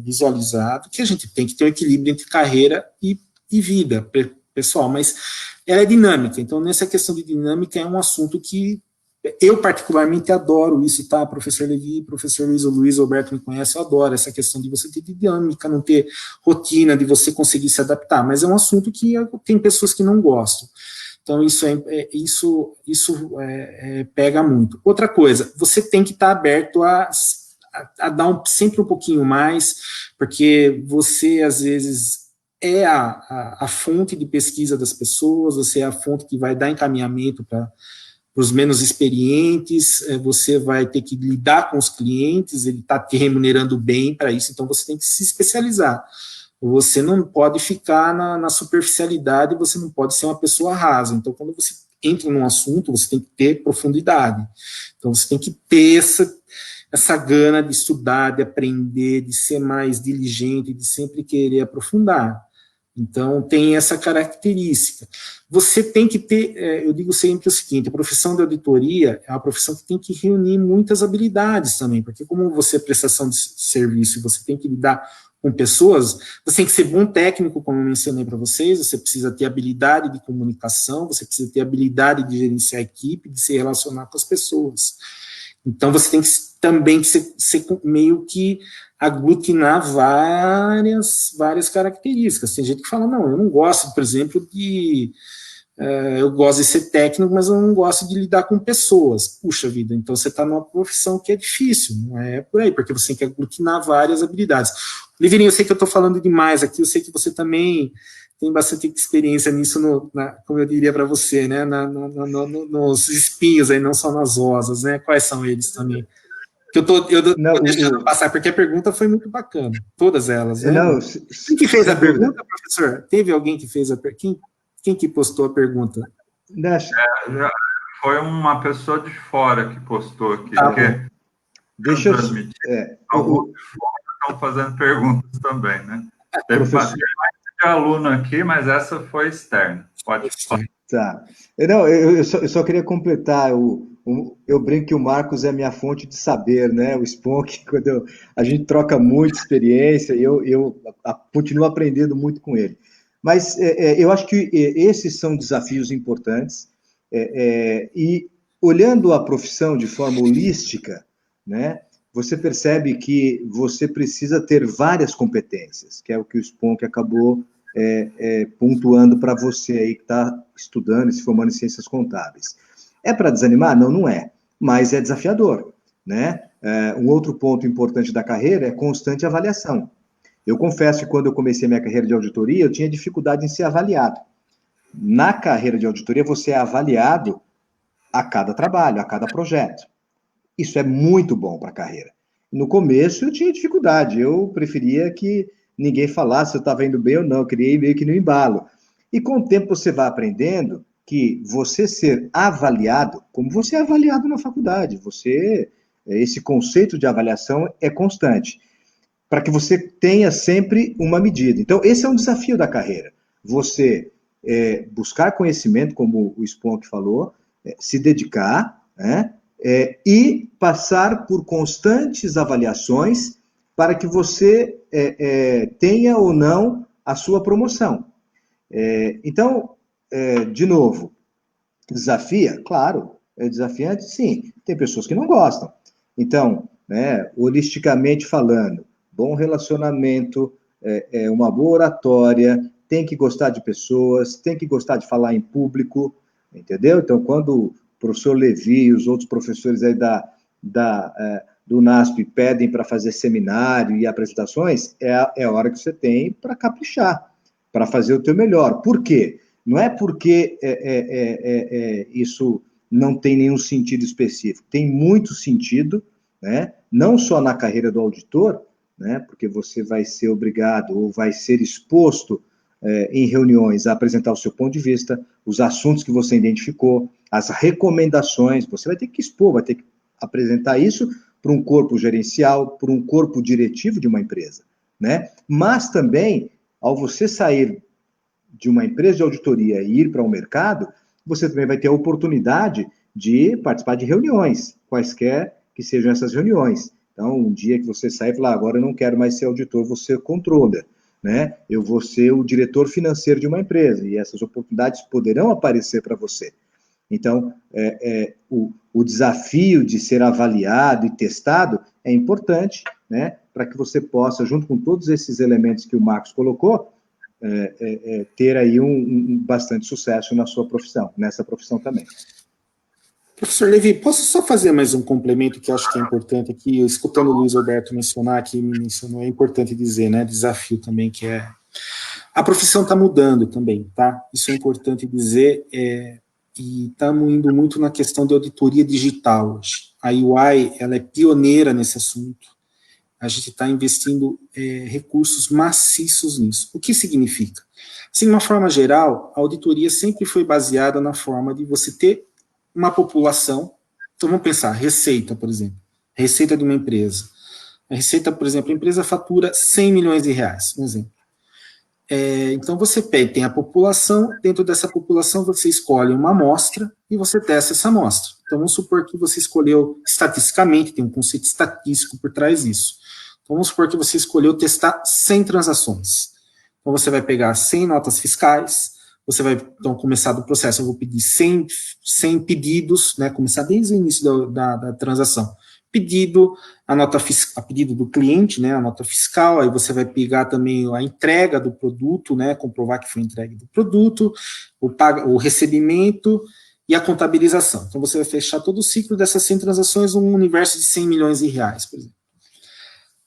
visualizado que a gente tem que ter um equilíbrio entre carreira e vida pessoal, mas ela é dinâmica. Então, nessa questão de dinâmica, é um assunto que eu particularmente adoro isso, tá? Professor Levi, professor Luiz Alberto me conhece, eu adoro essa questão de você ter dinâmica, não ter rotina, de você conseguir se adaptar, mas é um assunto que tem pessoas que não gostam. Então, isso pega muito. Outra coisa, você tem que estar aberto a dar sempre um pouquinho mais, porque você, às vezes, é a fonte de pesquisa das pessoas, você é a fonte que vai dar encaminhamento para os menos experientes, você vai ter que lidar com os clientes, ele está te remunerando bem para isso, então você tem que se especializar. Você não pode ficar na superficialidade, você não pode ser uma pessoa rasa. Então, quando você entra num assunto, você tem que ter profundidade. Então, você tem que ter essa gana de estudar, de aprender, de ser mais diligente, de sempre querer aprofundar. Então, tem essa característica. Você tem que ter, eu digo sempre o seguinte, a profissão de auditoria é uma profissão que tem que reunir muitas habilidades também, porque como você é prestação de serviço e você tem que lidar com pessoas, você tem que ser bom técnico, como eu mencionei para vocês, você precisa ter habilidade de comunicação, você precisa ter habilidade de gerenciar a equipe, de se relacionar com as pessoas. Então, você tem que também ser meio que aglutinar várias características. Tem gente que fala, não, eu não gosto, por exemplo, eu gosto de ser técnico, mas eu não gosto de lidar com pessoas. Puxa vida, então você está numa profissão que é difícil, não é por aí, porque você tem que aglutinar várias habilidades. Liverinho, eu sei que eu estou falando demais aqui, eu sei que você também tem bastante experiência nisso, como eu diria para você, né, nos espinhos, aí, não só nas rosas, né? Quais são eles também? Que eu tô deixando passar, porque a pergunta foi muito bacana, todas elas, né? Não, quem que fez a pergunta, professor? Teve alguém que fez a pergunta? Quem que postou a pergunta? Foi uma pessoa de fora que postou aqui. Deixa eu... transmitir. Alguns estão fazendo perguntas também, né? Teve mais de aluno aqui, mas essa foi externa. Pode falar. Tá. Não, eu só queria completar. Eu brinco que o Marcos é a minha fonte de saber, né? O Sponk, a gente troca muita experiência e eu continuo aprendendo muito com ele. Mas eu acho que esses são desafios importantes. E olhando a profissão de forma holística, né? Você percebe que você precisa ter várias competências, que é o que o Sponk acabou pontuando para você aí que está estudando e se formando em ciências contábeis. É para desanimar? Não, não é. Mas é desafiador, né? Um outro ponto importante da carreira é constante avaliação. Eu confesso que quando eu comecei a minha carreira de auditoria, eu tinha dificuldade em ser avaliado. Na carreira de auditoria, você é avaliado a cada trabalho, a cada projeto. Isso é muito bom para a carreira. No começo, eu tinha dificuldade. Eu preferia que ninguém falasse se eu estava indo bem ou não. Eu queria ir meio que no embalo. E com o tempo, você vai aprendendo que você ser avaliado, como você é avaliado na faculdade, esse conceito de avaliação é constante, para que você tenha sempre uma medida. Então, esse é um desafio da carreira. Você buscar conhecimento, como o Sponk falou, se dedicar, né? E passar por constantes avaliações para que você tenha ou não a sua promoção. Então, de novo, desafia? Claro, é desafiante, sim. Tem pessoas que não gostam. Então, holisticamente falando, bom relacionamento, uma boa oratória, tem que gostar de pessoas, tem que gostar de falar em público, entendeu? Então, quando o professor Levi e os outros professores aí do NASP pedem para fazer seminário e apresentações, é a hora que você tem para caprichar, para fazer o teu melhor. Por quê? Não é porque isso não tem nenhum sentido específico. Tem muito sentido, né? Não só na carreira do auditor, né? Porque você vai ser obrigado ou vai ser exposto em reuniões a apresentar o seu ponto de vista, os assuntos que você identificou, as recomendações, você vai ter que expor, vai ter que apresentar isso para um corpo gerencial, para um corpo diretivo de uma empresa, né? Mas também, ao você sair de uma empresa de auditoria e ir para o mercado, você também vai ter a oportunidade de participar de reuniões, quaisquer que sejam essas reuniões. Então, um dia que você sai e fala, agora eu não quero mais ser auditor, vou ser controller, né? Eu vou ser o diretor financeiro de uma empresa, e essas oportunidades poderão aparecer para você. Então, o desafio de ser avaliado e testado é importante, né? Para que você possa, junto com todos esses elementos que o Marcos colocou, ter aí bastante sucesso na sua profissão, nessa profissão também. Professor Levi, posso só fazer mais um complemento que eu acho que é importante aqui, escutando o Luiz Alberto mencionar, que me mencionou, é importante dizer, né, desafio também, que é, a profissão está mudando também, tá? Isso é importante dizer, e estamos indo muito na questão de auditoria digital hoje. A UI, ela é pioneira nesse assunto, a gente está investindo recursos maciços nisso. O que significa? Assim, de uma forma geral, a auditoria sempre foi baseada na forma de você ter uma população, então vamos pensar, receita, por exemplo, receita de uma empresa. A receita, por exemplo, a empresa fatura 100 milhões de reais, por exemplo. Então você tem a população, dentro dessa população você escolhe uma amostra e você testa essa amostra. Então vamos supor que você escolheu, estatisticamente, tem um conceito estatístico por trás disso. Então vamos supor que você escolheu testar 100 transações. Então você vai pegar 100 notas fiscais, você vai então começar do processo, eu vou pedir 100 pedidos, né, começar desde o início da transação. Pedido, a pedido do cliente, né, a nota fiscal, aí você vai pegar também a entrega do produto, né, comprovar que foi entregue do produto, o recebimento e a contabilização. Então você vai fechar todo o ciclo dessas 100 transações num universo de 100 milhões de reais, por exemplo.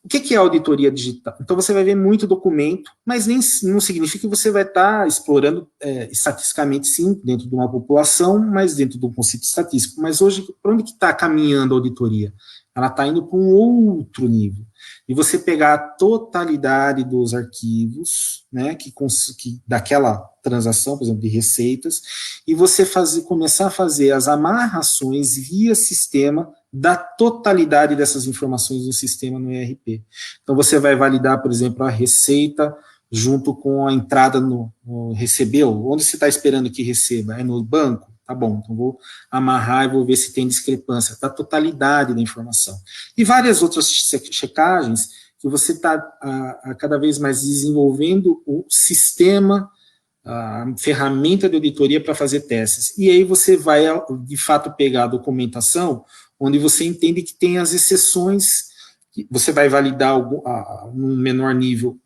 O que é auditoria digital? Então você vai ver muito documento, mas não significa que você vai estar explorando estatisticamente, sim, dentro de uma população, mas dentro de um conceito estatístico. Mas hoje, para onde que está caminhando a auditoria? Ela está indo para um outro nível. E você pegar a totalidade dos arquivos, né, que daquela transação, por exemplo, de receitas, e você começar a fazer as amarrações via sistema da totalidade dessas informações do sistema no ERP. Então, você vai validar, por exemplo, a receita junto com a entrada no recebeu. Onde você está esperando que receba? É no banco? Tá bom, então vou amarrar e vou ver se tem discrepância da totalidade da informação. E várias outras checagens que você está cada vez mais desenvolvendo o sistema, a ferramenta de auditoria para fazer testes. E aí você vai, de fato, pegar a documentação, onde você entende que tem as exceções, você vai validar num menor nível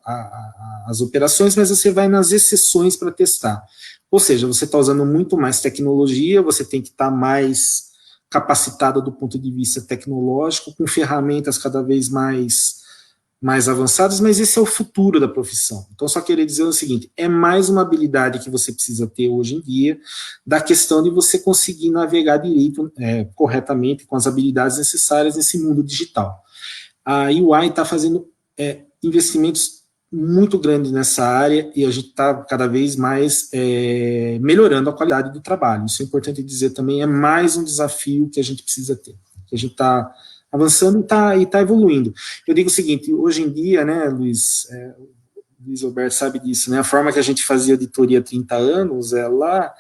as operações, mas você vai nas exceções para testar. Ou seja, você está usando muito mais tecnologia, você tem que estar mais capacitado do ponto de vista tecnológico, com ferramentas cada vez mais avançadas, mas esse é o futuro da profissão. Então, só queria dizer o seguinte, é mais uma habilidade que você precisa ter hoje em dia, da questão de você conseguir navegar direito, corretamente, com as habilidades necessárias nesse mundo digital. A UI está fazendo investimentos muito grandes nessa área e a gente está cada vez mais melhorando a qualidade do trabalho. Isso é importante dizer também, é mais um desafio que a gente precisa ter, que a gente está avançando e está evoluindo. Eu digo o seguinte, hoje em dia, né, Luiz Alberto sabe disso, né, a forma que a gente fazia auditoria há 30 anos, ela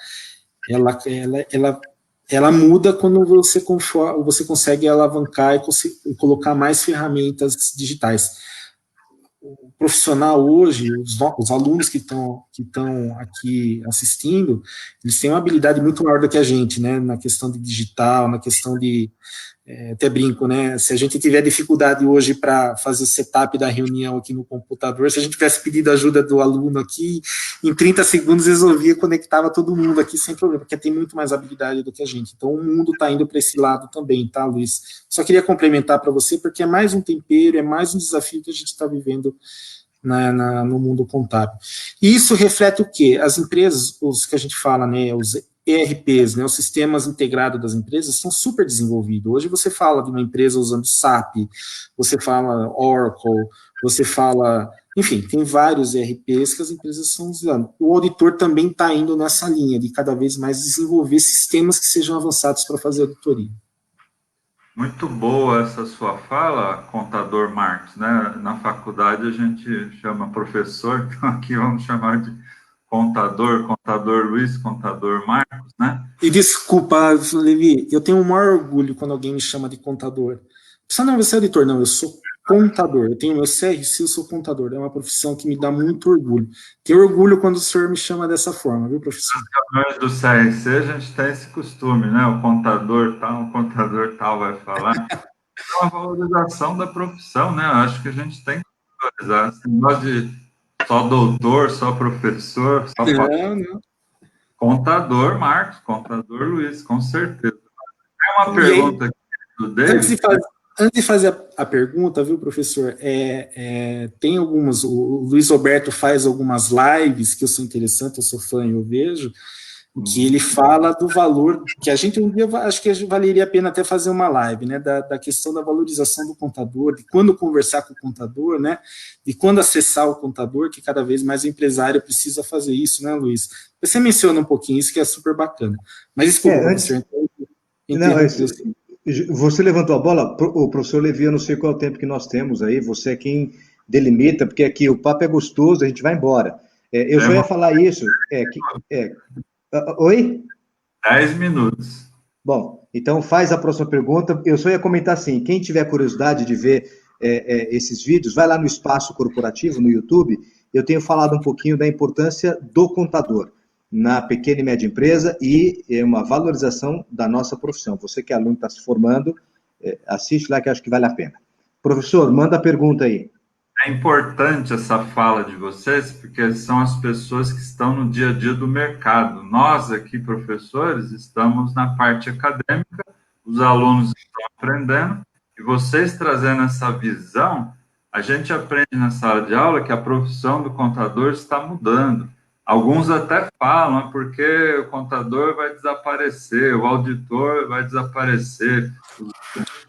muda quando você consegue alavancar e colocar mais ferramentas digitais. O profissional hoje, os alunos que estão aqui assistindo, eles têm uma habilidade muito maior do que a gente, né, na questão de digital, na questão de até brinco, né? Se a gente tiver dificuldade hoje para fazer o setup da reunião aqui no computador, se a gente tivesse pedido ajuda do aluno aqui, em 30 segundos resolvia, conectava todo mundo aqui sem problema, porque tem muito mais habilidade do que a gente. Então, o mundo está indo para esse lado também, tá, Luiz? Só queria complementar para você, porque é mais um tempero, é mais um desafio que a gente está vivendo no mundo contábil. E isso reflete o quê? As empresas, os que a gente fala, né, os ERPs, né, os sistemas integrados das empresas, são super desenvolvidos. Hoje você fala de uma empresa usando SAP, você fala Oracle, você fala... Enfim, tem vários ERPs que as empresas estão usando. O auditor também está indo nessa linha de cada vez mais desenvolver sistemas que sejam avançados para fazer auditoria. Muito boa essa sua fala, contador Marcos, né? Na faculdade a gente chama professor, então aqui vamos chamar de contador Luiz, contador Marcos, né? E desculpa, Levi, eu tenho o maior orgulho quando alguém me chama de contador. Não, você é auditor, não, eu sou contador, eu tenho meu CRC, eu sou contador, é uma profissão que me dá muito orgulho. Tenho orgulho quando o senhor me chama dessa forma, viu, professor? Nós do CRC, a gente tem esse costume, né? O contador tal vai falar. É uma valorização da profissão, né? Eu acho que a gente tem que valorizar. Esse negócio de só doutor, só professor, só Não. Contador Marcos, contador Luiz, com certeza. É uma pergunta aqui do David. Antes de fazer a pergunta, viu, professor, tem algumas, o Luiz Alberto faz algumas lives que eu sou interessante, eu sou fã e eu vejo, que ele fala do valor, que a gente um dia, acho que valeria a pena até fazer uma live, né, da questão da valorização do contador, de quando conversar com o contador, né, de quando acessar o contador, que cada vez mais o empresário precisa fazer isso, né, Luiz? Você menciona um pouquinho isso, que é super bacana. Mas desculpa, professor, você levantou a bola, o professor Levi, eu não sei qual é o tempo que nós temos aí, você é quem delimita, porque aqui o papo é gostoso, a gente vai embora. Eu só ia falar isso. Oi? 10 minutos. Bom, então faz a próxima pergunta. Eu só ia comentar assim, quem tiver curiosidade de ver esses vídeos, vai lá no Espaço Corporativo, no YouTube, eu tenho falado um pouquinho da importância do contador na pequena e média empresa e uma valorização da nossa profissão. Você que é aluno, está se formando, assiste lá que acho que vale a pena. Professor, manda a pergunta aí. É importante essa fala de vocês, porque são as pessoas que estão no dia a dia do mercado. Nós aqui, professores, estamos na parte acadêmica, os alunos estão aprendendo, e vocês trazendo essa visão, a gente aprende na sala de aula que a profissão do contador está mudando. Alguns até falam, porque o contador vai desaparecer, o auditor vai desaparecer, os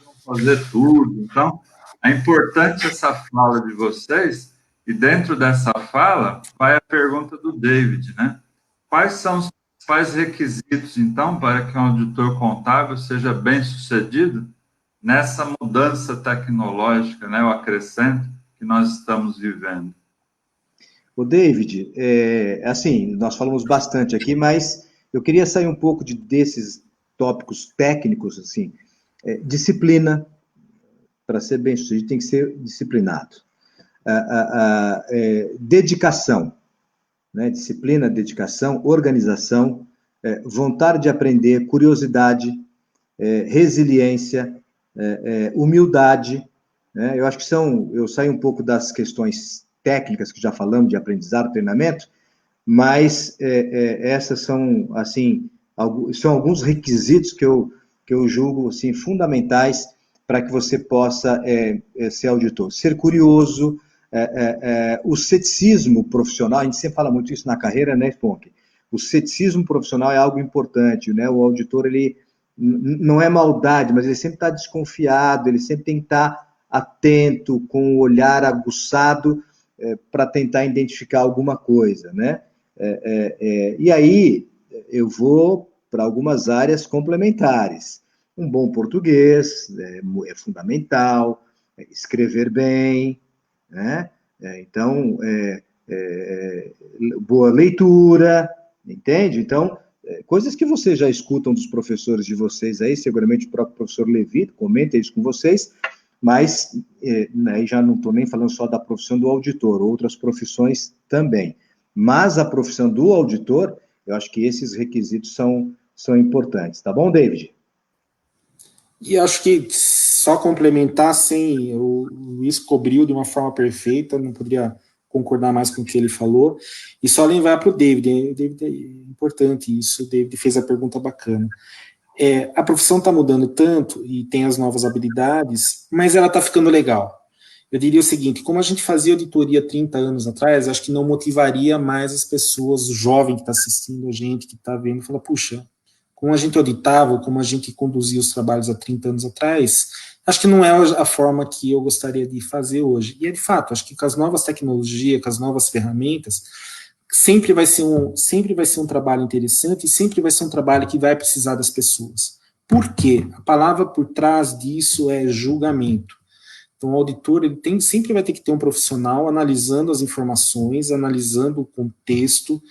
vão fazer tudo. Então, é importante essa fala de vocês, e dentro dessa fala vai a pergunta do David, né? Quais são os principais requisitos, então, para que um auditor contábil seja bem-sucedido? nessa mudança tecnológica, né, eu acrescento, que nós estamos vivendo? O David, assim, nós falamos bastante aqui, mas eu queria sair um pouco desses tópicos técnicos, assim, disciplina, para ser bem sucedido, tem que ser disciplinado. Dedicação, né? Disciplina, dedicação, organização, vontade de aprender, curiosidade, resiliência, humildade, né? Eu acho que eu saio um pouco das questões técnicas que já falamos de aprendizado, treinamento, mas essas são, assim, são alguns requisitos que eu julgo, assim, fundamentais para que você possa ser auditor. Ser curioso, o ceticismo profissional, a gente sempre fala muito isso na carreira, né, Sponk? O ceticismo profissional é algo importante, né? O auditor, ele não é maldade, mas ele sempre está desconfiado, ele sempre tem que estar atento, com o olhar aguçado, para tentar identificar alguma coisa, né? E aí eu vou para algumas áreas complementares. Um bom português é fundamental, escrever bem, né? Então, boa leitura, entende? Então, coisas que vocês já escutam dos professores de vocês aí, seguramente o próprio professor Levi comenta isso com vocês, mas né, já não estou nem falando só da profissão do auditor, outras profissões também. Mas a profissão do auditor, eu acho que esses requisitos são importantes. Tá bom, David? E acho que só complementar, sim, o Luiz cobriu de uma forma perfeita, não poderia concordar mais com o que ele falou, e só lembrar para o David, é importante isso, o David fez a pergunta bacana. A profissão está mudando tanto, e tem as novas habilidades, mas ela está ficando legal. Eu diria o seguinte, como a gente fazia auditoria 30 anos atrás, acho que não motivaria mais as pessoas, o jovem que está assistindo a gente, que está vendo, fala, puxa, como a gente auditava, como a gente conduzia os trabalhos há 30 anos atrás, acho que não é a forma que eu gostaria de fazer hoje. E de fato, acho que com as novas tecnologias, com as novas ferramentas, sempre vai ser um trabalho interessante e sempre vai ser um trabalho que vai precisar das pessoas. Por quê? A palavra por trás disso é julgamento. Então, o auditor sempre vai ter que ter um profissional analisando as informações, analisando o contexto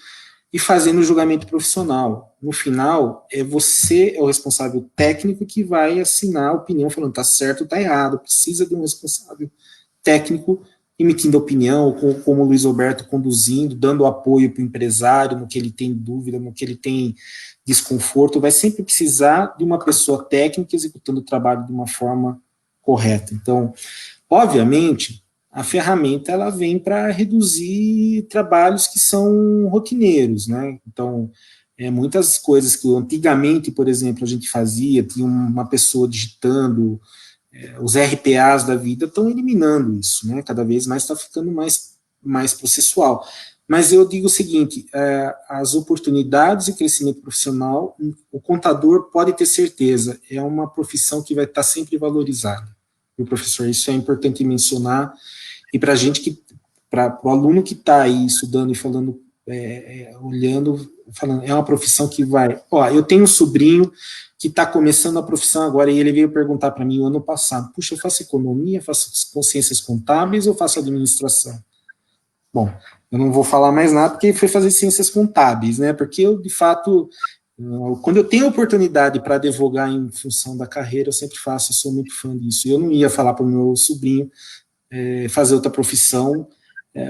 e fazendo o julgamento profissional. No final, você é o responsável técnico que vai assinar a opinião, falando está certo ou está errado, precisa de um responsável técnico emitindo opinião, como o Luiz Roberto conduzindo, dando apoio para o empresário no que ele tem dúvida, no que ele tem desconforto, vai sempre precisar de uma pessoa técnica executando o trabalho de uma forma correta. Então, obviamente, a ferramenta ela vem para reduzir trabalhos que são rotineiros, né? Então, muitas coisas que antigamente, por exemplo, a gente fazia, tinha uma pessoa digitando, os RPAs da vida estão eliminando isso, né? Cada vez mais está ficando mais processual. Mas eu digo o seguinte, as oportunidades de crescimento profissional, o contador pode ter certeza, é uma profissão que vai estar sempre valorizada. E, professor, isso é importante mencionar, e para a gente para o aluno que está aí estudando e falando, olhando, falando, é uma profissão que vai, eu tenho um sobrinho que está começando a profissão agora, e ele veio perguntar para mim o ano passado, puxa, eu faço economia, faço ciências contábeis ou faço administração? Bom, eu não vou falar mais nada, porque ele foi fazer ciências contábeis, né, porque eu, de fato, quando eu tenho oportunidade para advogar em função da carreira, eu sempre faço, eu sou muito fã disso, e eu não ia falar para o meu sobrinho fazer outra profissão,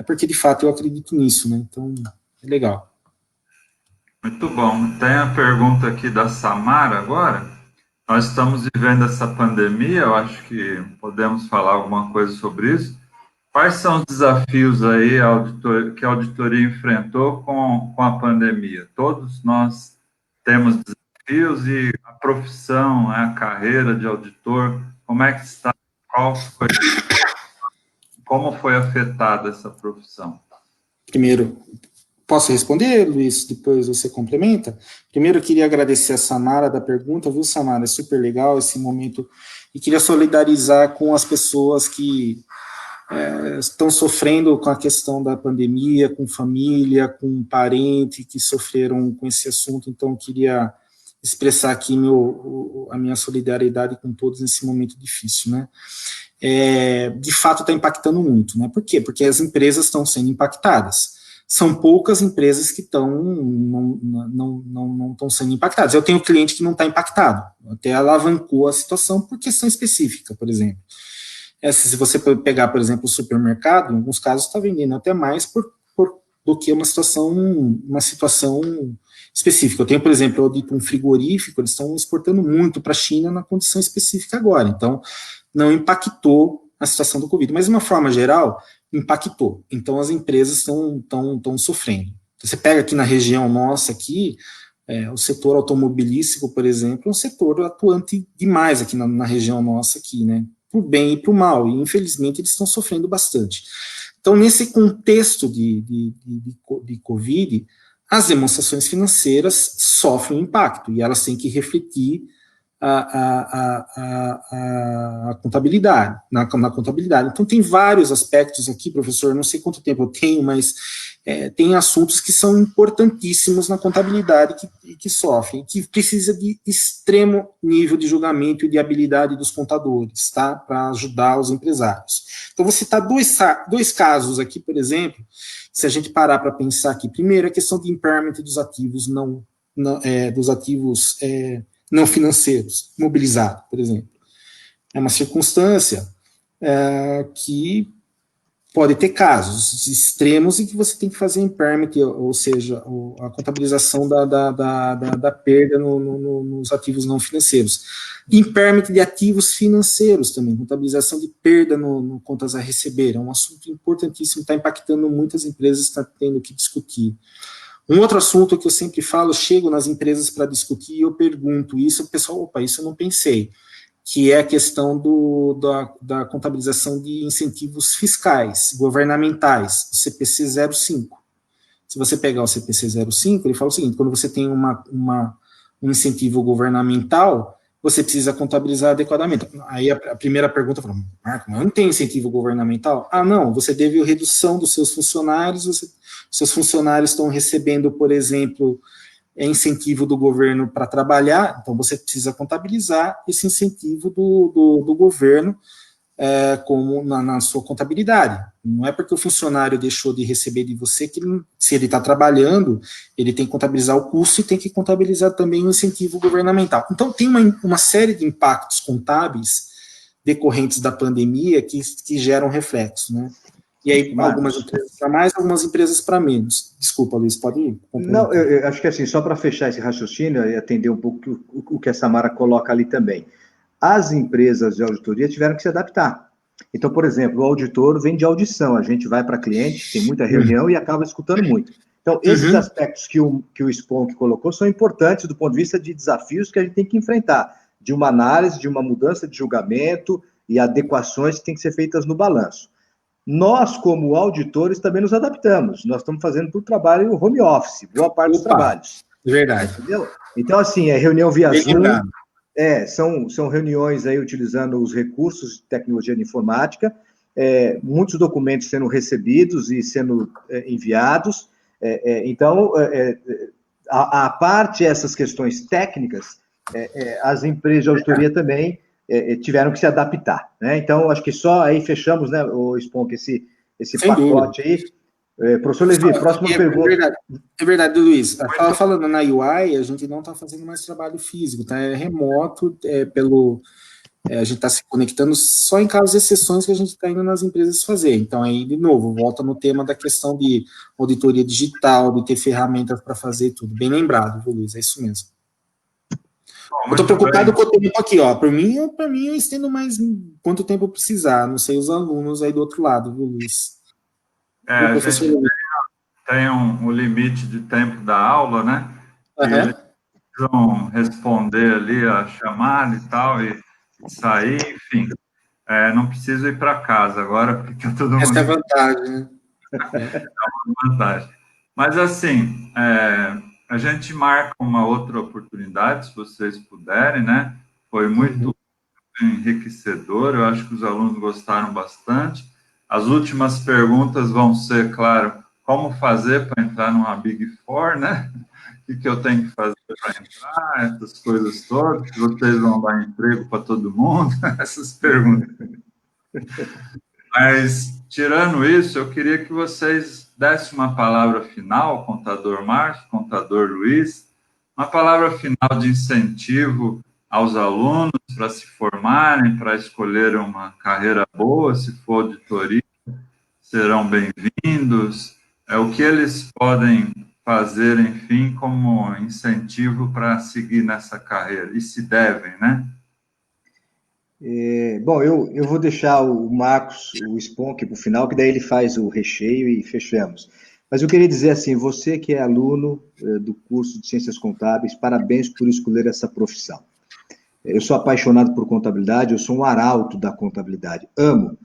porque, de fato, eu acredito nisso, né, então, é legal. Muito bom. Tem a pergunta aqui da Samara agora. Nós estamos vivendo essa pandemia, eu acho que podemos falar alguma coisa sobre isso. Quais são os desafios aí que a auditoria enfrentou com a pandemia? Todos nós temos desafios e a profissão, a carreira de auditor, como é que está? Como foi afetada essa profissão? Primeiro, posso responder, Luiz? Depois você complementa? Primeiro, eu queria agradecer a Samara da pergunta, viu, Samara? É super legal esse momento. E queria solidarizar com as pessoas que estão sofrendo com a questão da pandemia, com família, com parente que sofreram com esse assunto. Então, eu queria expressar aqui a minha solidariedade com todos nesse momento difícil, né? De fato está impactando muito, né? Por quê? Porque as empresas estão sendo impactadas. São poucas empresas que não estão sendo impactadas. Eu tenho um cliente que não está impactado, até alavancou a situação por questão específica, por exemplo. Se você pegar, por exemplo, o supermercado, em alguns casos está vendendo até mais do que uma situação específica. Eu tenho, por exemplo, eu audito um frigorífico, eles estão exportando muito para a China na condição específica agora, então não impactou a situação do Covid, mas de uma forma geral, impactou. Então as empresas estão sofrendo. Você pega aqui na região nossa, aqui, o setor automobilístico, por exemplo, é um setor atuante demais aqui na região nossa, aqui, né? Para o bem e para o mal, e infelizmente eles estão sofrendo bastante. Então, nesse contexto de Covid, as demonstrações financeiras sofrem um impacto, e elas têm que refletir a contabilidade, na contabilidade. Então, tem vários aspectos aqui, professor, não sei quanto tempo eu tenho, mas tem assuntos que são importantíssimos na contabilidade que sofrem, que precisa de extremo nível de julgamento e de habilidade dos contadores, tá? Para ajudar os empresários. Então, vou citar dois casos aqui, por exemplo, se a gente parar para pensar aqui. Primeiro, a questão de impairment dos ativos não financeiros, imobilizado, por exemplo. É uma circunstância que pode ter casos extremos em que você tem que fazer impairment, ou seja, a contabilização da perda nos ativos não financeiros. Impairment de ativos financeiros também, contabilização de perda no contas a receber, é um assunto importantíssimo, está impactando muitas empresas, está tendo que discutir. Um outro assunto que eu sempre falo, chego nas empresas para discutir e eu pergunto isso, o pessoal, opa, isso eu não pensei, que é a questão da contabilização de incentivos fiscais, governamentais, o CPC 05. Se você pegar o CPC 05, ele fala o seguinte, quando você tem um incentivo governamental, você precisa contabilizar adequadamente. Aí a primeira pergunta fala, Marco, mas não tem incentivo governamental? Ah, não, você teve redução dos seus funcionários, seus funcionários estão recebendo, por exemplo, incentivo do governo para trabalhar, então você precisa contabilizar esse incentivo do governo como na sua contabilidade. Não é porque o funcionário deixou de receber de você que, se ele está trabalhando, ele tem que contabilizar o custo e tem que contabilizar também o incentivo governamental. Então, tem uma série de impactos contábeis decorrentes da pandemia que geram reflexos, né? E aí, algumas empresas para mais, algumas empresas para menos. Desculpa, Luiz, pode ir? Não, eu acho que assim, só para fechar esse raciocínio e atender um pouco o que a Samara coloca ali também. As empresas de auditoria tiveram que se adaptar. Então, por exemplo, o auditor vem de audição, a gente vai para cliente, tem muita reunião e acaba escutando muito. Então, esses aspectos que o Sponk colocou são importantes do ponto de vista de desafios que a gente tem que enfrentar, de uma análise, de uma mudança de julgamento e adequações que têm que ser feitas no balanço. Nós, como auditores, também nos adaptamos. Nós estamos fazendo por trabalho home office, boa parte dos trabalhos. Verdade. Entendeu? Então, assim, reunião via Zoom. São reuniões aí utilizando os recursos de tecnologia de informática, muitos documentos sendo recebidos e sendo enviados. Então, a parte essas questões técnicas, as empresas de auditoria também tiveram que se adaptar, né? Então, acho que só aí fechamos, né, o Sponk, esse pacote aí. Professor Levi, próxima pergunta. É verdade, Luiz. Estava falando na UI, a gente não está fazendo mais trabalho físico, tá? É remoto, a gente está se conectando só em casos de exceções que a gente está indo nas empresas fazer. Então, aí, de novo, volta no tema da questão de auditoria digital, de ter ferramentas para fazer tudo. Bem lembrado, viu, Luiz? É isso mesmo. Eu estou preocupado com o tempo aqui, ó. Para mim, eu estendo mais quanto tempo eu precisar. Não sei os alunos aí do outro lado, viu, Luiz? A gente tem um limite de tempo da aula, né? E eles precisam responder ali a chamada e tal, e sair, enfim. Não preciso ir para casa agora, porque todo mundo... Essa é a vantagem, né? É uma vantagem. Mas, assim, a gente marca uma outra oportunidade, se vocês puderem, né? Foi muito enriquecedor, eu acho que os alunos gostaram bastante. As últimas perguntas vão ser, claro, como fazer para entrar numa Big Four, né? que eu tenho que fazer para entrar, essas coisas todas, se vocês vão dar emprego para todo mundo, essas perguntas. Mas, tirando isso, eu queria que vocês dessem uma palavra final, contador Márcio, contador Luiz, uma palavra final de incentivo aos alunos para se formarem, para escolherem uma carreira boa, se for auditoria, serão bem-vindos. O que eles podem fazer, enfim, como incentivo para seguir nessa carreira, e se devem, né? Bom, eu vou deixar o Marcos, o Sponk, para o final, que daí ele faz o recheio e fechamos. Mas eu queria dizer assim, você que é aluno do curso de Ciências Contábeis, parabéns por escolher essa profissão. Eu sou apaixonado por contabilidade, eu sou um arauto da contabilidade, amo.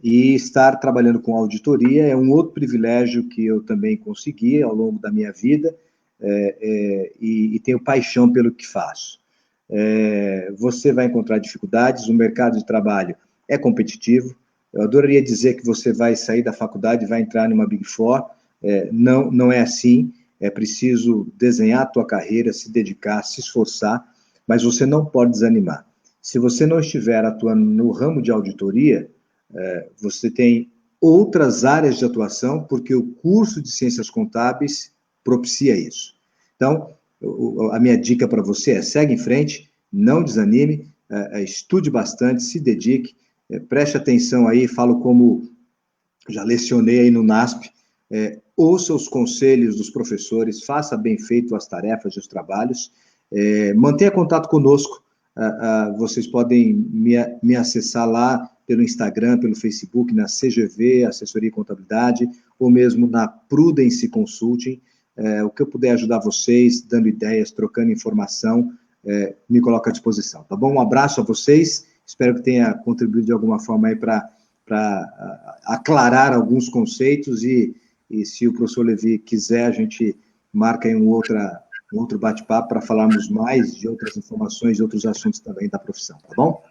E estar trabalhando com auditoria é um outro privilégio que eu também consegui ao longo da minha vida, e tenho paixão pelo que faço. Você vai encontrar dificuldades, o mercado de trabalho é competitivo. Eu adoraria dizer que você vai sair da faculdade e vai entrar numa Big Four. Não é assim. É preciso desenhar a tua carreira, se dedicar, se esforçar, mas você não pode desanimar. Se você não estiver atuando no ramo de auditoria, você tem outras áreas de atuação, porque o curso de Ciências Contábeis propicia isso. Então, a minha dica para você é: segue em frente, não desanime, estude bastante, se dedique, preste atenção aí, falo como já lecionei aí no NASP, ouça os conselhos dos professores, faça bem feito as tarefas e os trabalhos, mantenha contato conosco, vocês podem me acessar lá pelo Instagram, pelo Facebook, na CGV, Assessoria e Contabilidade, ou mesmo na Prudence Consulting. O que eu puder ajudar vocês, dando ideias, trocando informação, me coloco à disposição, tá bom? Um abraço a vocês, espero que tenha contribuído de alguma forma aí para aclarar alguns conceitos, e se o professor Levi quiser, a gente marca aí um outro bate-papo para falarmos mais de outras informações, de outros assuntos também da profissão, tá bom?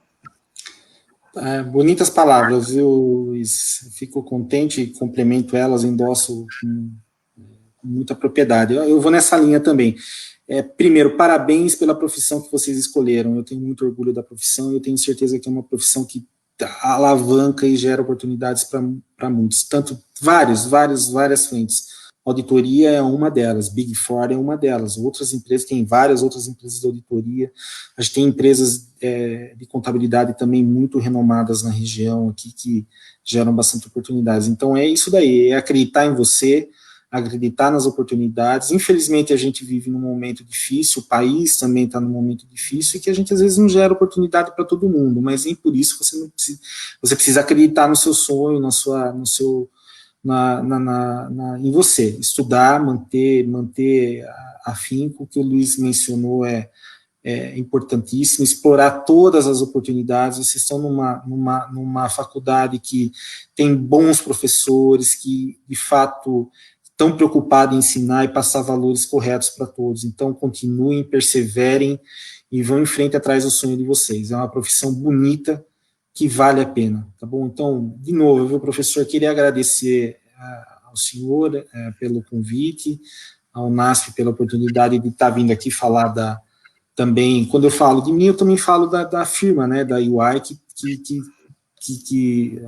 Bonitas palavras, viu, Luiz? Fico contente, complemento elas, endosso com muita propriedade. Eu vou nessa linha também. Primeiro, parabéns pela profissão que vocês escolheram. Eu tenho muito orgulho da profissão e eu tenho certeza que é uma profissão que alavanca e gera oportunidades para muitos. Tanto várias frentes. Auditoria é uma delas, Big Four é uma delas. Outras empresas, tem várias outras empresas de auditoria. A gente tem empresas de contabilidade também muito renomadas na região aqui, que geram bastante oportunidades. Então, é isso daí, é acreditar em você, acreditar nas oportunidades. Infelizmente, a gente vive num momento difícil, o país também está num momento difícil, e que a gente, às vezes, não gera oportunidade para todo mundo, mas nem por isso você precisa acreditar no seu sonho, em você, estudar, manter afinco. O que o Luiz mencionou é importantíssimo, explorar todas as oportunidades. Vocês estão numa faculdade que tem bons professores, que, de fato, estão preocupados em ensinar e passar valores corretos para todos. Então, continuem, perseverem e vão em frente atrás do sonho de vocês. É uma profissão bonita, que vale a pena, tá bom? Então, de novo, viu, professor, queria agradecer ao senhor pelo convite, ao NASP pela oportunidade de estar vindo aqui falar também, quando eu falo de mim, eu também falo da firma, né, da UI,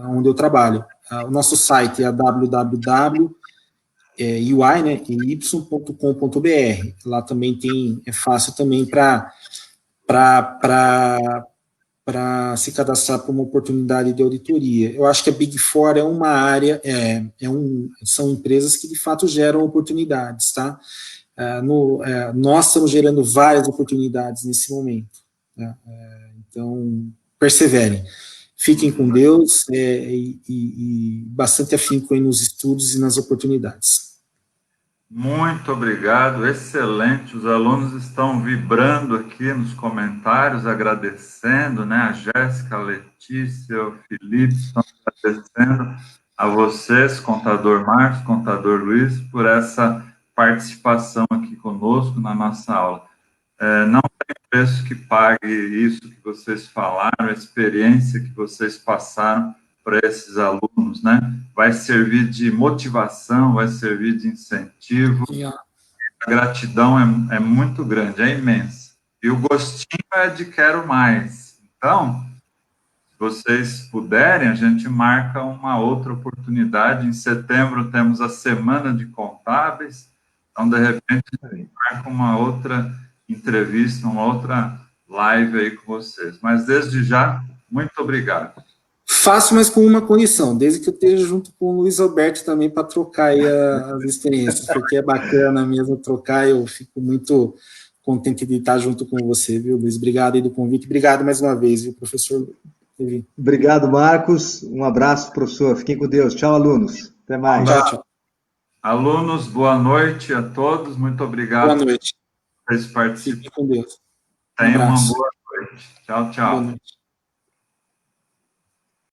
onde eu trabalho. O nosso site é www.ui.com.br. Lá também é fácil também para se cadastrar para uma oportunidade de auditoria. Eu acho que a Big Four é uma área, são empresas que de fato geram oportunidades, tá? Nós estamos gerando várias oportunidades nesse momento, né? Então, perseverem, fiquem com Deus e bastante afinco aí nos estudos e nas oportunidades. Muito obrigado, excelente. Os alunos estão vibrando aqui nos comentários, agradecendo, né? A Jéssica, a Letícia, o Felipe estão agradecendo a vocês, contador Márcio, contador Luiz, por essa participação aqui conosco na nossa aula. Não tem preço que pague isso que vocês falaram, a experiência que vocês passaram para esses alunos, né? Vai servir de motivação, vai servir de incentivo. a gratidão é muito grande, é imensa. E o gostinho é de quero mais. Então, se vocês puderem, a gente marca uma outra oportunidade. Em setembro temos a Semana de Contábeis. Então, de repente, a gente marca uma outra entrevista, uma outra live aí com vocês. Mas, desde já, muito obrigado. Faço, mas com uma condição, desde que eu esteja junto com o Luiz Alberto também para trocar aí as experiências, porque é bacana mesmo trocar, eu fico muito contente de estar junto com você, viu, Luiz? Obrigado aí do convite, obrigado mais uma vez, viu, professor Levi. Obrigado, Marcos. Um abraço, professor. Fiquem com Deus. Tchau, alunos. Até mais. Tchau, tchau. Alunos, boa noite a todos. Muito obrigado. Boa noite. Por vocês participarem. Fiquem com Deus. Tenham uma boa noite. Tchau, tchau. Boa noite.